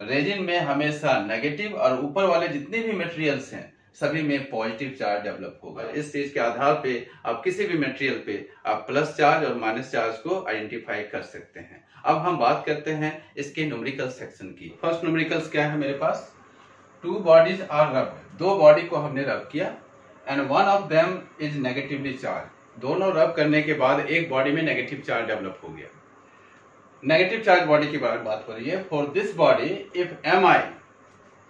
रेजिन में हमेशा नेगेटिव और ऊपर वाले जितने भी मटेरियल्स हैं सभी में पॉजिटिव चार्ज डेवलप होगा। इस चीज के आधार पे आप किसी भी मटेरियल पे आप प्लस चार्ज और माइनस चार्ज को आइडेंटिफाई कर सकते हैं। अब हम बात करते हैं इसके न्यूमेरिकल सेक्शन की। फर्स्ट न्यूमेरिकल्स क्या है मेरे पास, 2 bodies are rubbed, 2 बॉडी को हमने रब किया and one of them is negatively charge. दोनों रब करने के बाद एक बॉडी में नेगेटिव चार्ज डेवलप हो गया। नेगेटिव चार्ज बॉडी की बात हो रही है। For this body if Mi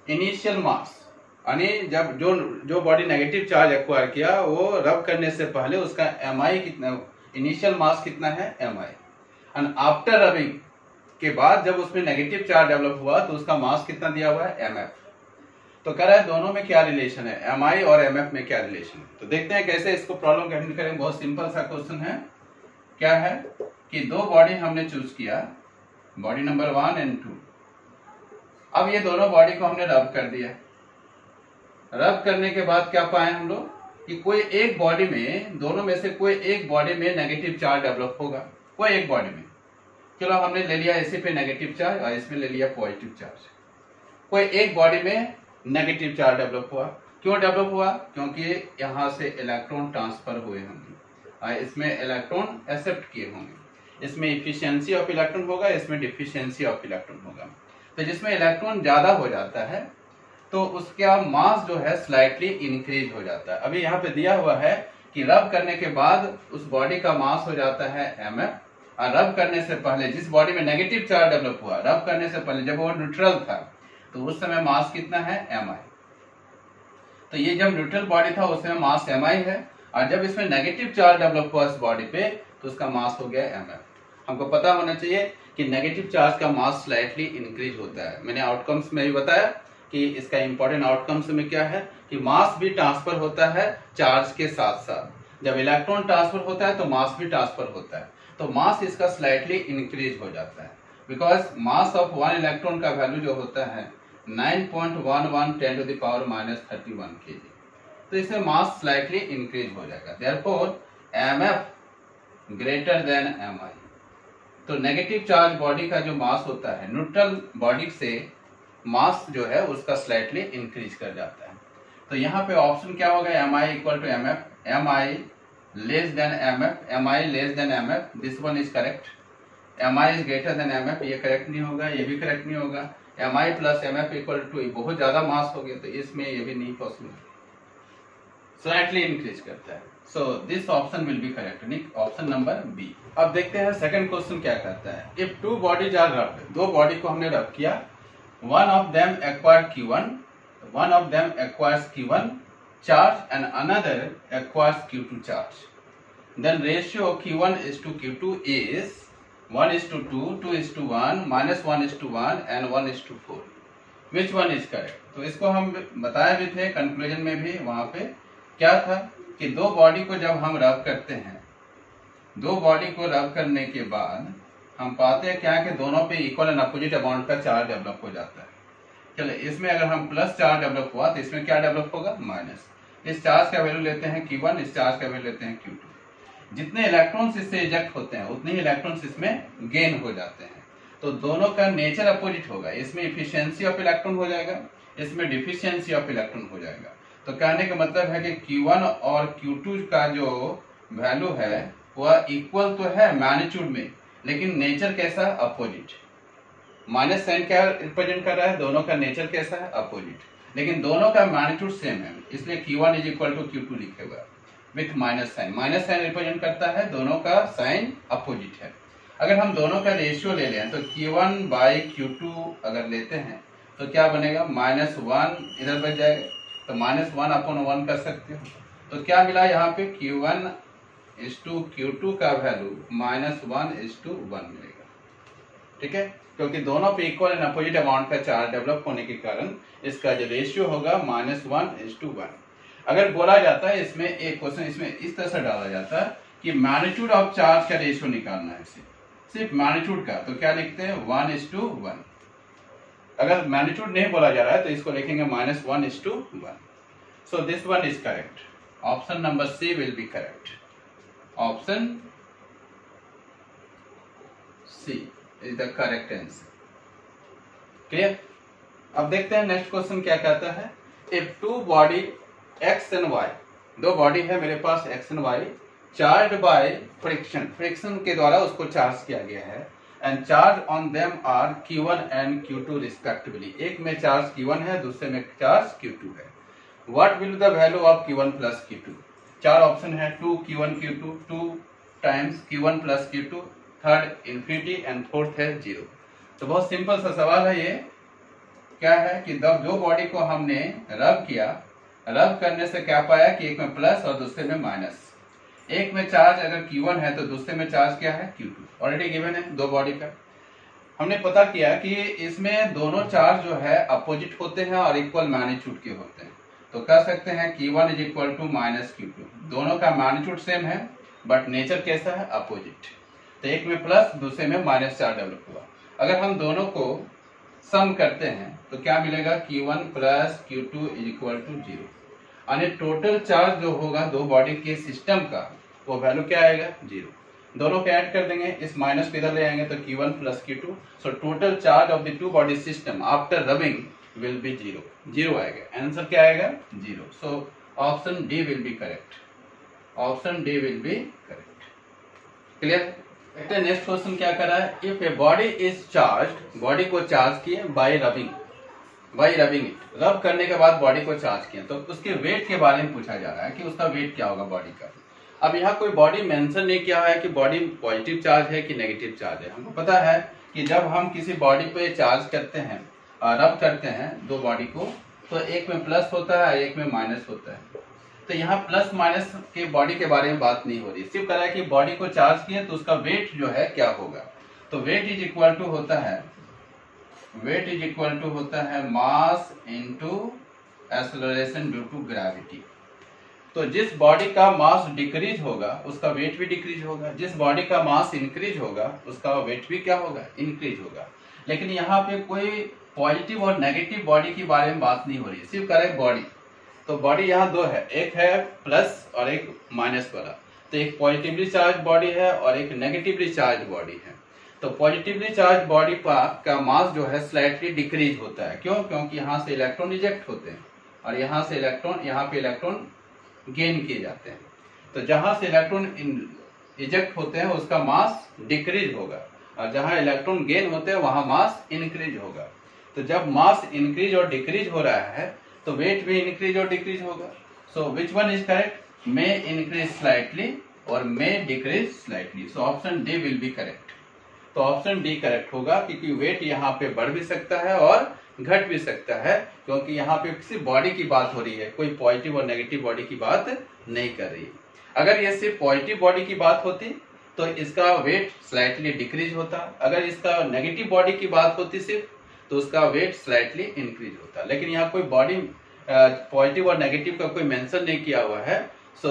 initial mass, यानी जब जो बॉडी नेगेटिव चार्ज एक्वायर किया वो रब करने से पहले उसका Mi कितना, इनिशियल मास कितना है Mi, एंड आफ्टर रबिंग के बाद जब उसमें नेगेटिव चार्ज डेवलप हुआ तो उसका मास कितना दिया हुआ है Mf। तो कह रहा है दोनों में क्या रिलेशन है, Mi और Mf में क्या रिलेशन है। तो देखते हैं कैसे इसको प्रॉब्लम को हैंडल करेंगे। बहुत सिंपल सा क्वेश्चन है। क्या है कि 2 बॉडी हमने चूज किया, बॉडी नंबर 1 एंड 2। अब ये दोनों बॉडी को हमने रब कर दिया। रब करने के बाद क्या पाए हम लोग कि कोई एक बॉडी में, दोनों में से कोई एक बॉडी में नेगेटिव चार्ज डेवलप होगा, कोई एक बॉडी में। चलो हमने ले लिया इसी पे नेगेटिव चार्ज और इसमें ले लिया पॉजिटिव चार्ज। कोई एक बॉडी में नेगेटिव चार्ज डेवलप हुआ। क्यों डेवलप हुआ, क्योंकि यहां से इलेक्ट्रॉन ट्रांसफर हुए होंगे, इसमें इलेक्ट्रॉन एक्सेप्ट किए होंगे। इसमें इफिशियंसी ऑफ इलेक्ट्रॉन होगा, इसमें डिफिशियंसी ऑफ इलेक्ट्रॉन होगा। तो जिसमें इलेक्ट्रॉन ज्यादा हो जाता है तो उसका मास जो है स्लाइटली इंक्रीज हो जाता है। अभी यहाँ पे दिया हुआ है कि रब करने के बाद उस बॉडी का मास हो जाता है Mf, और रब करने से पहले जिस बॉडी में नेगेटिव चार्ज डेवलप हुआ, रब करने से पहले जब वो न्यूट्रल था तो उस समय मास कितना है Mi। तो ये जब न्यूट्रल बॉडी था उसमें मास Mi है, और जब इसमें नेगेटिव चार्ज डेवलप हुआ इस बॉडी पे तो उसका मास हो गया Mf। हमको पता होना चाहिए कि नेगेटिव चार्ज का मास स्लाइटली इंक्रीज होता है। मैंने आउटकम्स में भी बताया कि इसका इंपॉर्टेंट आउटकम्स में क्या है कि मास भी ट्रांसफर होता है चार्ज के साथ साथ। जब इलेक्ट्रॉन ट्रांसफर होता है तो मास भी ट्रांसफर होता है, तो मास इसका स्लाइटली इंक्रीज हो जाता है। बिकॉज मास ऑफ 1 इलेक्ट्रॉन का वैल्यू जो होता है 9.11 10 to the power -31 kg, तो इसमें मास स्लाइटली इंक्रीज हो जाएगा। Therefore Mf greater than mi। तो नेगेटिव चार्ज बॉडी का जो मास होता है न्यूट्रल बॉडी से मास जो है उसका स्लाइटली इंक्रीज कर जाता है। तो यहाँ पे ऑप्शन क्या होगा, mi equal to mf, mi less than mf, mi less than mf, this one is correct. mi is greater than mf, ये करेक्ट नहीं होगा, ये भी करेक्ट नहीं होगा। mi plus mf equal to बहुत ज्यादा मास हो गया, तो इसमें ये भी नहीं पॉसिबल, स्लाइटली इंक्रीज करता है। So this option will be correct, option number B. अब देखते हैं सेकंड क्वेश्चन क्या कहता है। If two bodies are rubbed, दो बॉडी को हमने रब किया, one of them acquire Q1, one of them acquires Q1 charge and another acquires Q2 charge. Then ratio Q1 is to Q2 is 1 is to 2, 2 is to 1, minus 1 is to 1 and 1 is to 4. Which one is correct? तो इसको हम बताए भी थे कंक्लूजन में भी, वहां पे क्या था कि दो बॉडी को जब हम रब करते हैं, दो बॉडी को रब करने के बाद हम पाते हैं क्या कि दोनों पे इक्वल एंड अपोजिट अमाउंट का चार्ज डेवलप हो जाता है। चलो इसमें अगर हम प्लस चार्ज डेवलप हुआ तो इसमें क्या डेवलप होगा, माइनस। इस चार्ज का वैल्यू लेते हैं Q1, इस चार्ज का वैल्यू लेते हैं Q2। जितने इलेक्ट्रॉन्स इससे इजेक्ट होते हैं उतने ही इलेक्ट्रॉन्स इसमें गेन हो जाते हैं। तो दोनों का नेचर अपोजिट होगा, इसमें इफिशियंसी ऑफ इलेक्ट्रॉन हो जाएगा, इसमें डिफिशियंसी ऑफ इलेक्ट्रॉन हो जाएगा। तो कहने का मतलब है कि Q1 और Q2 का जो वैल्यू है वह इक्वल तो है मैग्नीट्यूड में, लेकिन नेचर कैसा, अपोजिट। माइनस साइन क्या रिप्रेजेंट कर रहा है, दोनों का नेचर कैसा है, अपोजिट, लेकिन दोनों का मैग्नीट्यूड सेम है, इसलिए Q1 is equal to Q2 लिखे हुआ with minus sign. Minus sign represent करता है दोनों का साइन अपोजिट है। अगर हम दोनों का रेशियो ले लें तो Q1 बाई Q2 अगर लेते हैं तो क्या बनेगा, -1 इधर बच जाएगा, तो -1 अपॉन 1 कर सकते हो। तो क्या मिला यहाँ पे, Q1 इज टू Q2 का वैल्यू -1 इज टू 1 मिलेगा। ठीक है, क्योंकि दोनों पे इक्वल एंड अपोजिट अमाउंट का चार्ज डेवलप होने के कारण इसका जो रेशियो होगा -1 इज टू 1। अगर बोला जाता है इसमें एक क्वेश्चन इसमें इस तरह से डाला जाता है कि मैग्नीट्यूड ऑफ चार्ज का रेशियो निकालना है, सिर्फ मैग्नीट्यूड का, तो क्या लिखते हैं 1 इज टू 1। अगर मैग्नीट्यूड नहीं बोला जा रहा है तो इसको लिखेंगे -1 is to 1। So this one is correct, option number C will be correct, option C is the correct answer. Clear. अब देखते हैं नेक्स्ट क्वेश्चन क्या कहता है। If two body X and Y, दो बॉडी है मेरे पास X and Y, charge by friction, friction के द्वारा उसको चार्ज किया गया है, and charge on them are Q1 and Q2 respectively. एक में चार्ज Q1 है, दूसरे में चार्ज Q2 है। What will the value of Q1 plus Q2? चार ऑप्शन है, 2 Q1 Q2, 2 times Q1 plus Q2, third infinity and fourth है 0। तो बहुत सिंपल सा सवाल है ये। क्या है कि दो बॉडी को हमने रब किया, रब करने से क्या पाया कि एक में प्लस और दूसरे में माइनस। एक में चार्ज अगर Q1 है तो दूसरे में चार्ज क्या है, Q2। ऑलरेडी गिवन है दो बॉडी का। हमने पता किया कि इसमें दोनों चार्ज जो है अपोजिट होते हैं और इक्वल मैग्नीट्यूड के होते हैं। तो कह सकते हैं Q1 is equal to minus Q2। दोनों का मैग्नीट्यूड सेम है बट नेचर कैसा है, अपोजिट। तो एक में प्लस दूसरे में माइनस चार्ज डेवलप हुआ। अगर हम दोनों को सम करते हैं तो क्या मिलेगा, Q1 plus Q2 is equal to 0। यानी टोटल चार्ज जो होगा दो बॉडी के सिस्टम का वो वैल्यू क्या आएगा, 0। दोनों को ऐड कर देंगे, इस माइनस को इधर ले आएंगे तो Q1 plus Q2। So total charge of the two body system after rubbing will be 0 आएगा। आंसर क्या आएगा, 0। सो option D will be correct, option D will be correct. Clear. Next question क्या कर रहा है। If a body is charge, body को चार्ज किए बाय रबिंग इट, रब करने के बाद बॉडी को चार्ज किया, तो उसके वेट के बारे में पूछा जा रहा है कि उसका वेट क्या होगा बॉडी का। अब यहाँ कोई बॉडी मेंशन नहीं किया है कि बॉडी पॉजिटिव चार्ज है कि नेगेटिव चार्ज है। हमको पता है कि जब हम किसी बॉडी पे चार्ज करते हैं, रब करते हैं दो बॉडी को, तो एक में प्लस होता है एक में माइनस होता है। तो यहाँ प्लस माइनस के बॉडी के बारे में बात नहीं हो रही, सिर्फ कह रहा है कि बॉडी को चार्ज किए तो उसका वेट जो है क्या होगा। तो वेट इज इक्वल टू होता है mass into acceleration due to gravity. तो जिस बॉडी का मास डिक्रीज होगा उसका वेट भी डिक्रीज होगा, जिस बॉडी का मास इंक्रीज होगा उसका वेट भी क्या होगा, इंक्रीज होगा। लेकिन यहाँ पे कोई पॉजिटिव और नेगेटिव बॉडी के बारे में बात नहीं हो रही, सिर्फ करें बॉडी। तो बॉडी यहाँ दो है, एक है प्लस और एक माइनस वाला। तो एक पॉजिटिवली चार्ज बॉडी है और एक नेगेटिवली चार्ज बॉडी है। तो पॉजिटिवली चार्ज बॉडी का मास जो है स्लाइटली डिक्रीज होता है। क्यों? क्योंकि यहाँ से इलेक्ट्रॉन इजेक्ट होते हैं और यहाँ से यहाँ पे इलेक्ट्रॉन गेन किए जाते हैं। तो जहां से इलेक्ट्रॉन इजेक्ट होते हैं उसका मास डिक्रीज होगा और जहां इलेक्ट्रॉन गेन होते हैं वहां मास इंक्रीज होगा। तो जब मास इंक्रीज और डिक्रीज हो रहा है तो वेट भी इंक्रीज और डिक्रीज होगा। So which one is correct? May increase slightly और may decrease slightly. So option D will be correct. तो ऑप्शन डी करेक्ट होगा क्योंकि वेट यहाँ पे बढ़ भी सकता है और घट भी सकता है, क्योंकि यहाँ पे किसी बॉडी की बात हो रही है, कोई पॉजिटिव और नेगेटिव बॉडी की बात नहीं कर रही है। अगर ये सिर्फ पॉजिटिव बॉडी की बात होती तो इसका वेट स्लाइटली डिक्रीज होता। अगर इसका नेगेटिव बॉडी की बात होती सिर्फ तो उसका वेट स्लाइटली इंक्रीज होता। लेकिन यहाँ कोई बॉडी पॉजिटिव और नेगेटिव का कोई मेंशन नहीं किया हुआ है। सो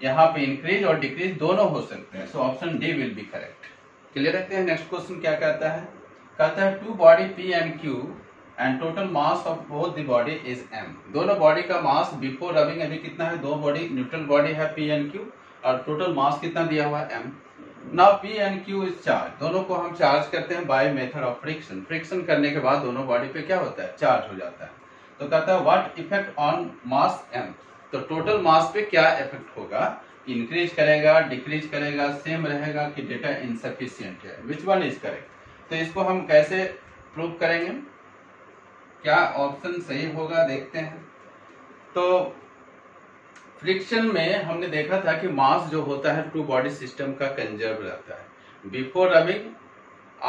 यहाँ पे इंक्रीज और डिक्रीज दोनों हो सकते हैं। So option D will be correct. Clear रखते हैं। नेक्स्ट क्वेश्चन क्या कहता है? कहता है two body P and Q and total mass of both the body is m। दोनों बॉडी का मास बिफोर रबिंग अभी कितना है? दो बॉडी न्यूट्रल बॉडी है p एंड q और टोटल मास कितना दिया हुआ है m। Now p and q is charge. दोनों को हम चार्ज करते हैं by method of friction. Friction करने के बाद दोनों बॉडी पे क्या होता है? चार्ज हो जाता है। तो कहता है what effect on mass m। तो टोटल मास पे क्या इफेक्ट होगा? इंक्रीज करेगा, डिक्रीज करेगा, सेम रहेगा कि डेटा इनसफिशिएंट है? विच वन इज करेक्ट? तो इसको हम कैसे प्रूव करेंगे? क्या ऑप्शन सही होगा देखते हैं। तो फ्रिक्शन में हमने देखा था कि मास जो होता है टू बॉडी सिस्टम का कंजर्व रहता है। Before rubbing,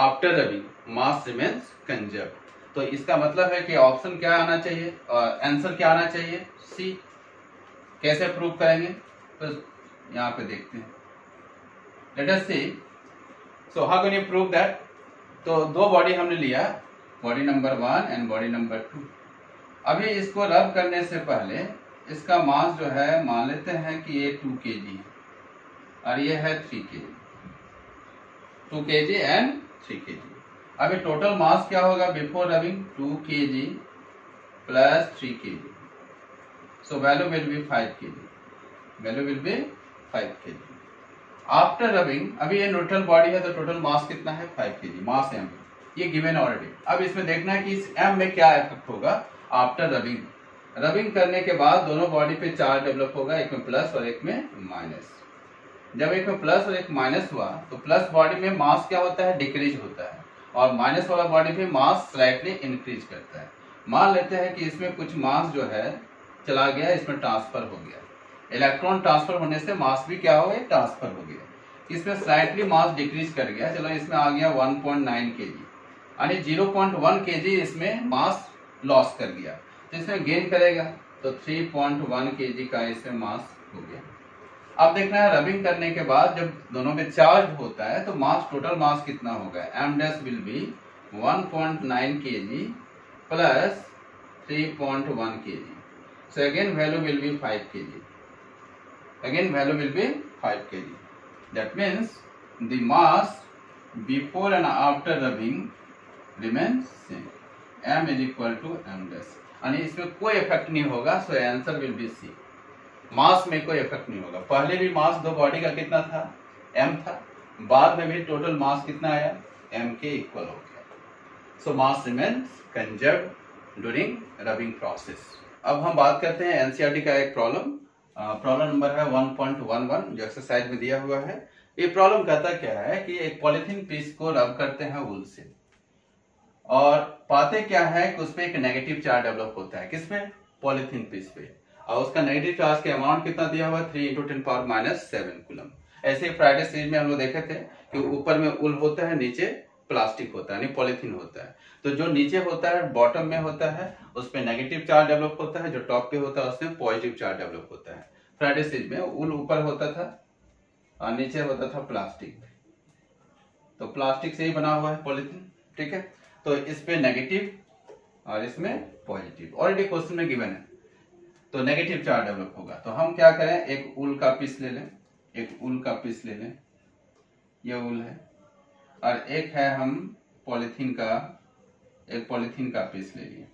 after rubbing mass remains conserve. तो इसका मतलब है कि ऑप्शन क्या आना चाहिए और आंसर क्या आना चाहिए? सी। कैसे प्रूव करेंगे? तो यहाँ पे देखते हैं। Let us see. So how can you prove that? तो दो बॉडी हमने लिया, body number 1 and body number 2। अभी इसको रब करने से पहले इसका मास जो है मान लेते हैं कि ये 2 kg है और ये है 3 kg। 2 kg and 3 kg। अभी टोटल मास क्या होगा before rubbing? 2 kg plus 3 kg। So value will be 5 kg। Value will be 5 kg। After rubbing, अभी ये न्यूट्रल बॉडी है तो टोटल मास कितना है? 5 kg। मास m ये गिवन ऑलरेडी। अब इसमें देखना है कि इस m में क्या इफेक्ट होगा आफ्टर रबिंग। रबिंग करने के बाद दोनों बॉडी पे चार्ज डेवलप होगा, एक में प्लस और एक में माइनस। जब एक में प्लस और एक माइनस हुआ तो प्लस बॉडी में मास क्या होता है? डिक्रीज होता है और माइनस वाला बॉडी पे मास स्लाइटली इंक्रीज करता है। मान लेते हैं कि इसमें कुछ मास जो है चला गया, इसमें ट्रांसफर हो गया। इलेक्ट्रॉन ट्रांसफर होने से मास भी क्या हो गया? ट्रांसफर हो गया। इसमें स्लाइटली मास डिक्रीज कर गया। चलो इसमें आ गया 1.9 kg, यानी 0.1 kg इसमें मास लॉस कर गया। तो इसमें गेन करेगा तो 3.1 kg का इसमें मास हो गया। अब देखना है रबिंग करने के बाद जब दोनों में चार्ज होता है तो मास, टोटल मास कितना होगा? m dash will be 1.9 kg plus 3.1 kg। So again value will be 5 kg. Again value will be 5 kg. That means the mass before and after rubbing remains same. M is equal to m dash. यानी इसमें कोई इफेक्ट नहीं होगा। So answer will be C. Mass में कोई इफेक्ट नहीं होगा। पहले भी मास दो बॉडी का कितना था? m था। बाद में भी टोटल मास कितना आया? m के इक्वल हो गया। So mass remains conserved during rubbing process. अब हम बात करते हैं एनसीईआरटी का एक प्रॉब्लम। प्रॉब्लम नंबर है 1.11 जो एक्सरसाइज में दिया हुआ है। ये प्रॉब्लम कहता क्या है कि एक पॉलिथीन पीस को रब करते हैं वूल से और पाते क्या है कि उसपे एक नेगेटिव चार्ज डेवलप होता है। किसमें? पॉलिथीन पीस पे। और उसका नेगेटिव चार्ज के अमाउंट कितना दिया हुआ है? 3 × 10⁻⁷ कूलम। ऐसे फ्राइडे सीरीज में हम लोग देखे थे कि ऊपर में उल होता है, नीचे प्लास्टिक होता है यानी पॉलिथीन होता है। तो जो नीचे होता है बॉटम में होता है उस पर नेगेटिव चार्ज डेवलप होता है, जो टॉप पे होता है उसमें पॉजिटिव चार्ज डेवलप होता है। फ्राइडे सीरीज में उल ऊपर होता था और नीचे होता था प्लास्टिक। तो प्लास्टिक से ही बना हुआ है पॉलिथीन, ठीक है। तो इस पे नेगेटिव और इसमें पॉजिटिव ऑलरेडी क्वेश्चन में गिवन है। तो नेगेटिव चार्ज डेवलप होगा। तो हम क्या करें, एक उल का पीस ले लें, एक उल का पीस ले लें, ये उल है, और एक है हम पॉलिथीन का, एक पॉलिथीन का पीस ले लिए।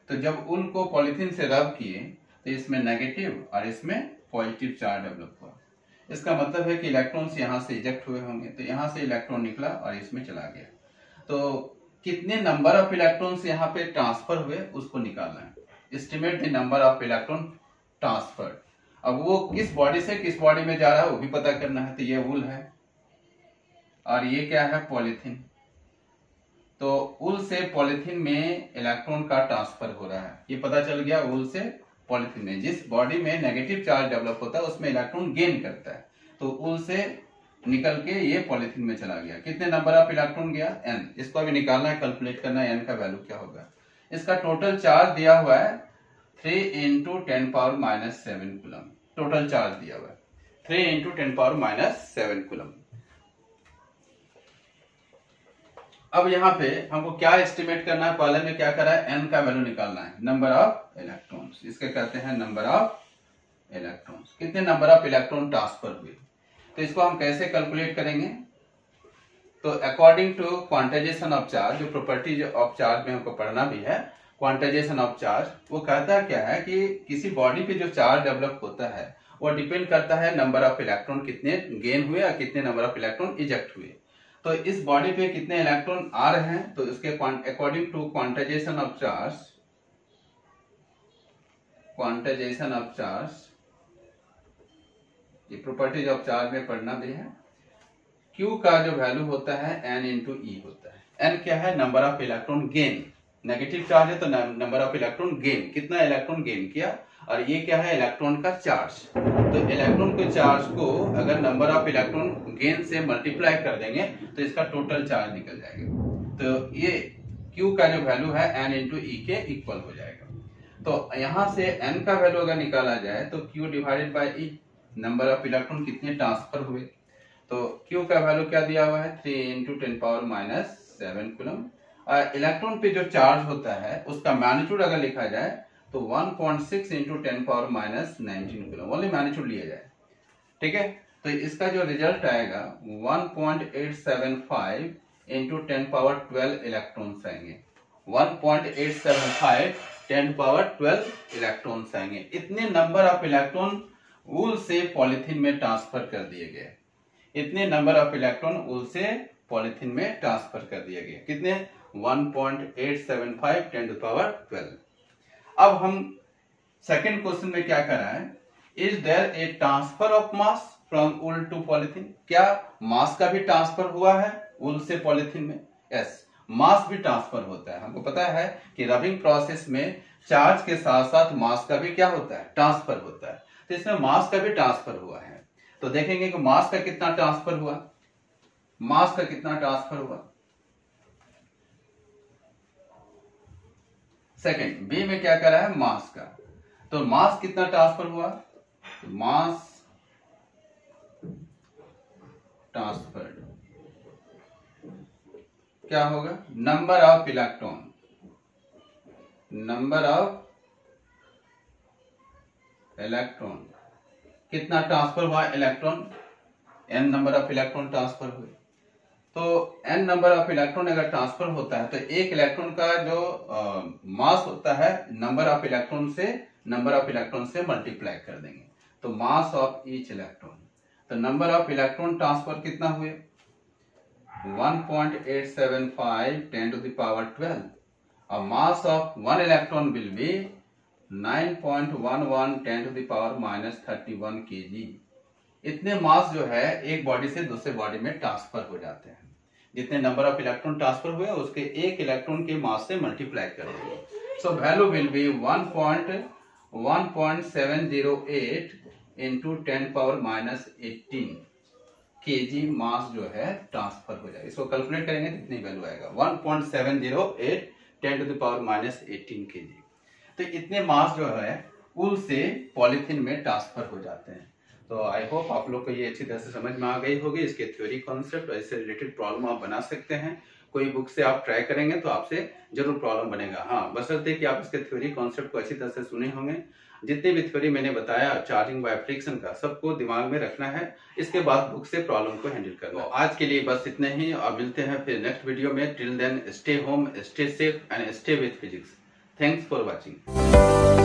तो जब उल को पॉलिथीन से रब किए तो इसमें नेगेटिव और इसमें पॉजिटिव चार्ज डेवलप हुआ। इसका मतलब है कि इलेक्ट्रॉन्स यहाँ से इजेक्ट हुए होंगे, तो यहाँ से इलेक्ट्रॉन निकला और इसमें चला गया। तो कितने नंबर ऑफ इलेक्ट्रॉन्स यहाँ पे ट्रांसफर हुए उसको निकालना है। Estimate the number of electron transferred. अब वो किस बॉडी से किस बॉडी में जा रहा है वो भी पता करना है। तो ये वूल है और ये क्या है, पॉलीथीन। तो वूल से पॉलीथीन में इलेक्ट्रॉन का ट्रांसफर हो रहा है, ये पता चल गया। वूल से पॉलीथीन में जिस बॉडी में नेगेटिव चार्ज डेवलप होता है उसमें इलेक्ट्रॉन गेन करता है। तो वूल से निकल के ये पॉलीथीन में चला गया। कितने नंबर ऑफ इलेक्ट्रॉन गया, n। इसको अभी निकालना है, कैलकुलेट करना है n का वैल्यू क्या होगा। इसका टोटल चार्ज दिया हुआ है 3 × 10⁻⁷ कूलम। टोटल चार्ज दिया हुआ है 3 × 10⁻⁷ कूलम। अब यहाँ पे हमको क्या एस्टिमेट करना है, पहले में क्या करा है, n का वैल्यू निकालना है, नंबर ऑफ इलेक्ट्रॉन्स। इसके कहते हैं नंबर ऑफ इलेक्ट्रॉन्स। कितने नंबर ऑफ इलेक्ट्रॉन ट्रांसफर हुए, तो इसको हम कैसे कैलकुलेट करेंगे। तो according to quantization of charge, जो प्रॉपर्टी ऑफ चार्ज में हमको पढ़ना भी है, क्वांटाइजेशन ऑफ चार्ज, वो कहता क्या है कि किसी बॉडी पे जो चार्ज डेवलप होता है वो डिपेंड करता है नंबर ऑफ इलेक्ट्रॉन कितने गेन हुए और कितने नंबर ऑफ इलेक्ट्रॉन इजेक्ट हुए। तो इस बॉडी पे कितने इलेक्ट्रॉन आ रहे हैं, तो इसके according to quantization of charge, quantization of charge, ये प्रॉपर्टीज ऑफ चार्ज में पढ़ना भी है। Q का जो वैल्यू होता है n × E होता है। n क्या है, number of electron gain. Negative charge है तो नंबर ऑफ इलेक्ट्रॉन गेन, कितना इलेक्ट्रॉन गेन किया। और ये क्या है, इलेक्ट्रॉन का चार्ज। तो इलेक्ट्रॉन के चार्ज को अगर नंबर ऑफ इलेक्ट्रॉन गेन से मल्टीप्लाई कर देंगे तो इसका टोटल चार्ज निकल जाएगा। तो ये Q का जो वैल्यू है n × E के इक्वल हो जाएगा। तो यहां से n का वैल्यू अगर निकाला जाए तो Q / E, number of electron कितने ट्रांसफर हुए। तो Q का वैल्यू क्या दिया हुआ है, 3 × 10⁻⁷ कूलम। इलेक्ट्रॉन पे जो चार्ज होता है उसका मैग्नीट्यूड अगर लिखा जाए तो 1.6 × 10⁻⁹ कूलम, ओनली मैग्नीट्यूड लिया जाए, ठीक है। तो इसका जो रिजल्ट आएगा 1.875 × 10⁻12 इलेक्ट्रॉन्स आएंगे। 1.875 10⁻12 इलेक्ट्रॉन्स आएंगे। इतने नंबर ऑफ इलेक्ट्रॉन वूल से पॉलीथीन में ट्रांसफर कर दिए गए। इतने नंबर ऑफ इलेक्ट्रॉन वूल से पॉलीथीन में ट्रांसफर कर दिए गए। कितने, 1.875 10⁻12। अब हम सेकंड क्वेश्चन में क्या कर रहा है, is there a transfer of mass from wool to polythene. क्या मास का भी ट्रांसफर हुआ है वूल से पॉलीथीन में। यस, मास भी ट्रांसफर होता है। हमको पता है कि रबिंग प्रोसेस में चार्ज के साथ साथ मास का भी क्या होता है, ट्रांसफर होता है। तो इसमें मास का भी ट्रांसफर हुआ है। तो देखेंगे कि मास का कितना ट्रांसफर हुआ, मास का कितना ट्रांसफर हुआ। सेकंड बी में क्या कर रहा है, मास का। तो मास कितना ट्रांसफर हुआ, मास ट्रांसफर्ड क्या होगा, number of electron, number of electron कितना ट्रांसफर हुआ, electron, n number of electron transfer हुए। तो n नंबर ऑफ इलेक्ट्रॉन अगर ट्रांसफर होता है तो एक इलेक्ट्रॉन का जो मास होता है नंबर ऑफ इलेक्ट्रॉन से मल्टीप्लाई कर देंगे, तो मास ऑफ ईच इलेक्ट्रॉन। तो नंबर ऑफ इलेक्ट्रॉन ट्रांसफर कितना हुए, 1.875 10⁻12 और mass of one electron will be 9.11 10⁻31 kg। इतने मास जो है एक बॉडी से दूसरे बॉडी में ट्रांसफर हो जाते हैं। जितने नंबर ऑफ इलेक्ट्रॉन ट्रांसफर हुए उसके एक इलेक्ट्रॉन के मास से मल्टीप्लाई कर देंगे। So value will be 1.708 × 10⁻18 kg मास जो है ट्रांसफर हो जाएगा। इसको कैलकुलेट करेंगे तो इतनी वैल्यू आएगा 1.708 10⁻18 kg। तो इतने मास जो है वूल से पॉलीथीन में ट्रांसफर हो जाते हैं। तो आई होप आप लोग को ये अच्छी तरह से समझ में आ गई होगी। इसके थ्योरी कॉन्सेप्ट और इससे रिलेटेड प्रॉब्लम आप बना सकते हैं। कोई बुक से आप ट्राई करेंगे तो आपसे जरूर प्रॉब्लम बनेगा। हाँ, बशर्ते कि आप इसके थ्योरी कॉन्सेप्ट को अच्छी तरह से सुने होंगे। जितने भी थ्योरी मैंने बताया चार्जिंग बाय फ्रिक्शन का, सबको दिमाग में रखना है। इसके बाद बुक से प्रॉब्लम को हैंडल करना। आज के लिए बस इतने ही, और मिलते हैं फिर नेक्स्ट वीडियो में। Till then stay home, stay safe and stay with physics. Thanks for watching.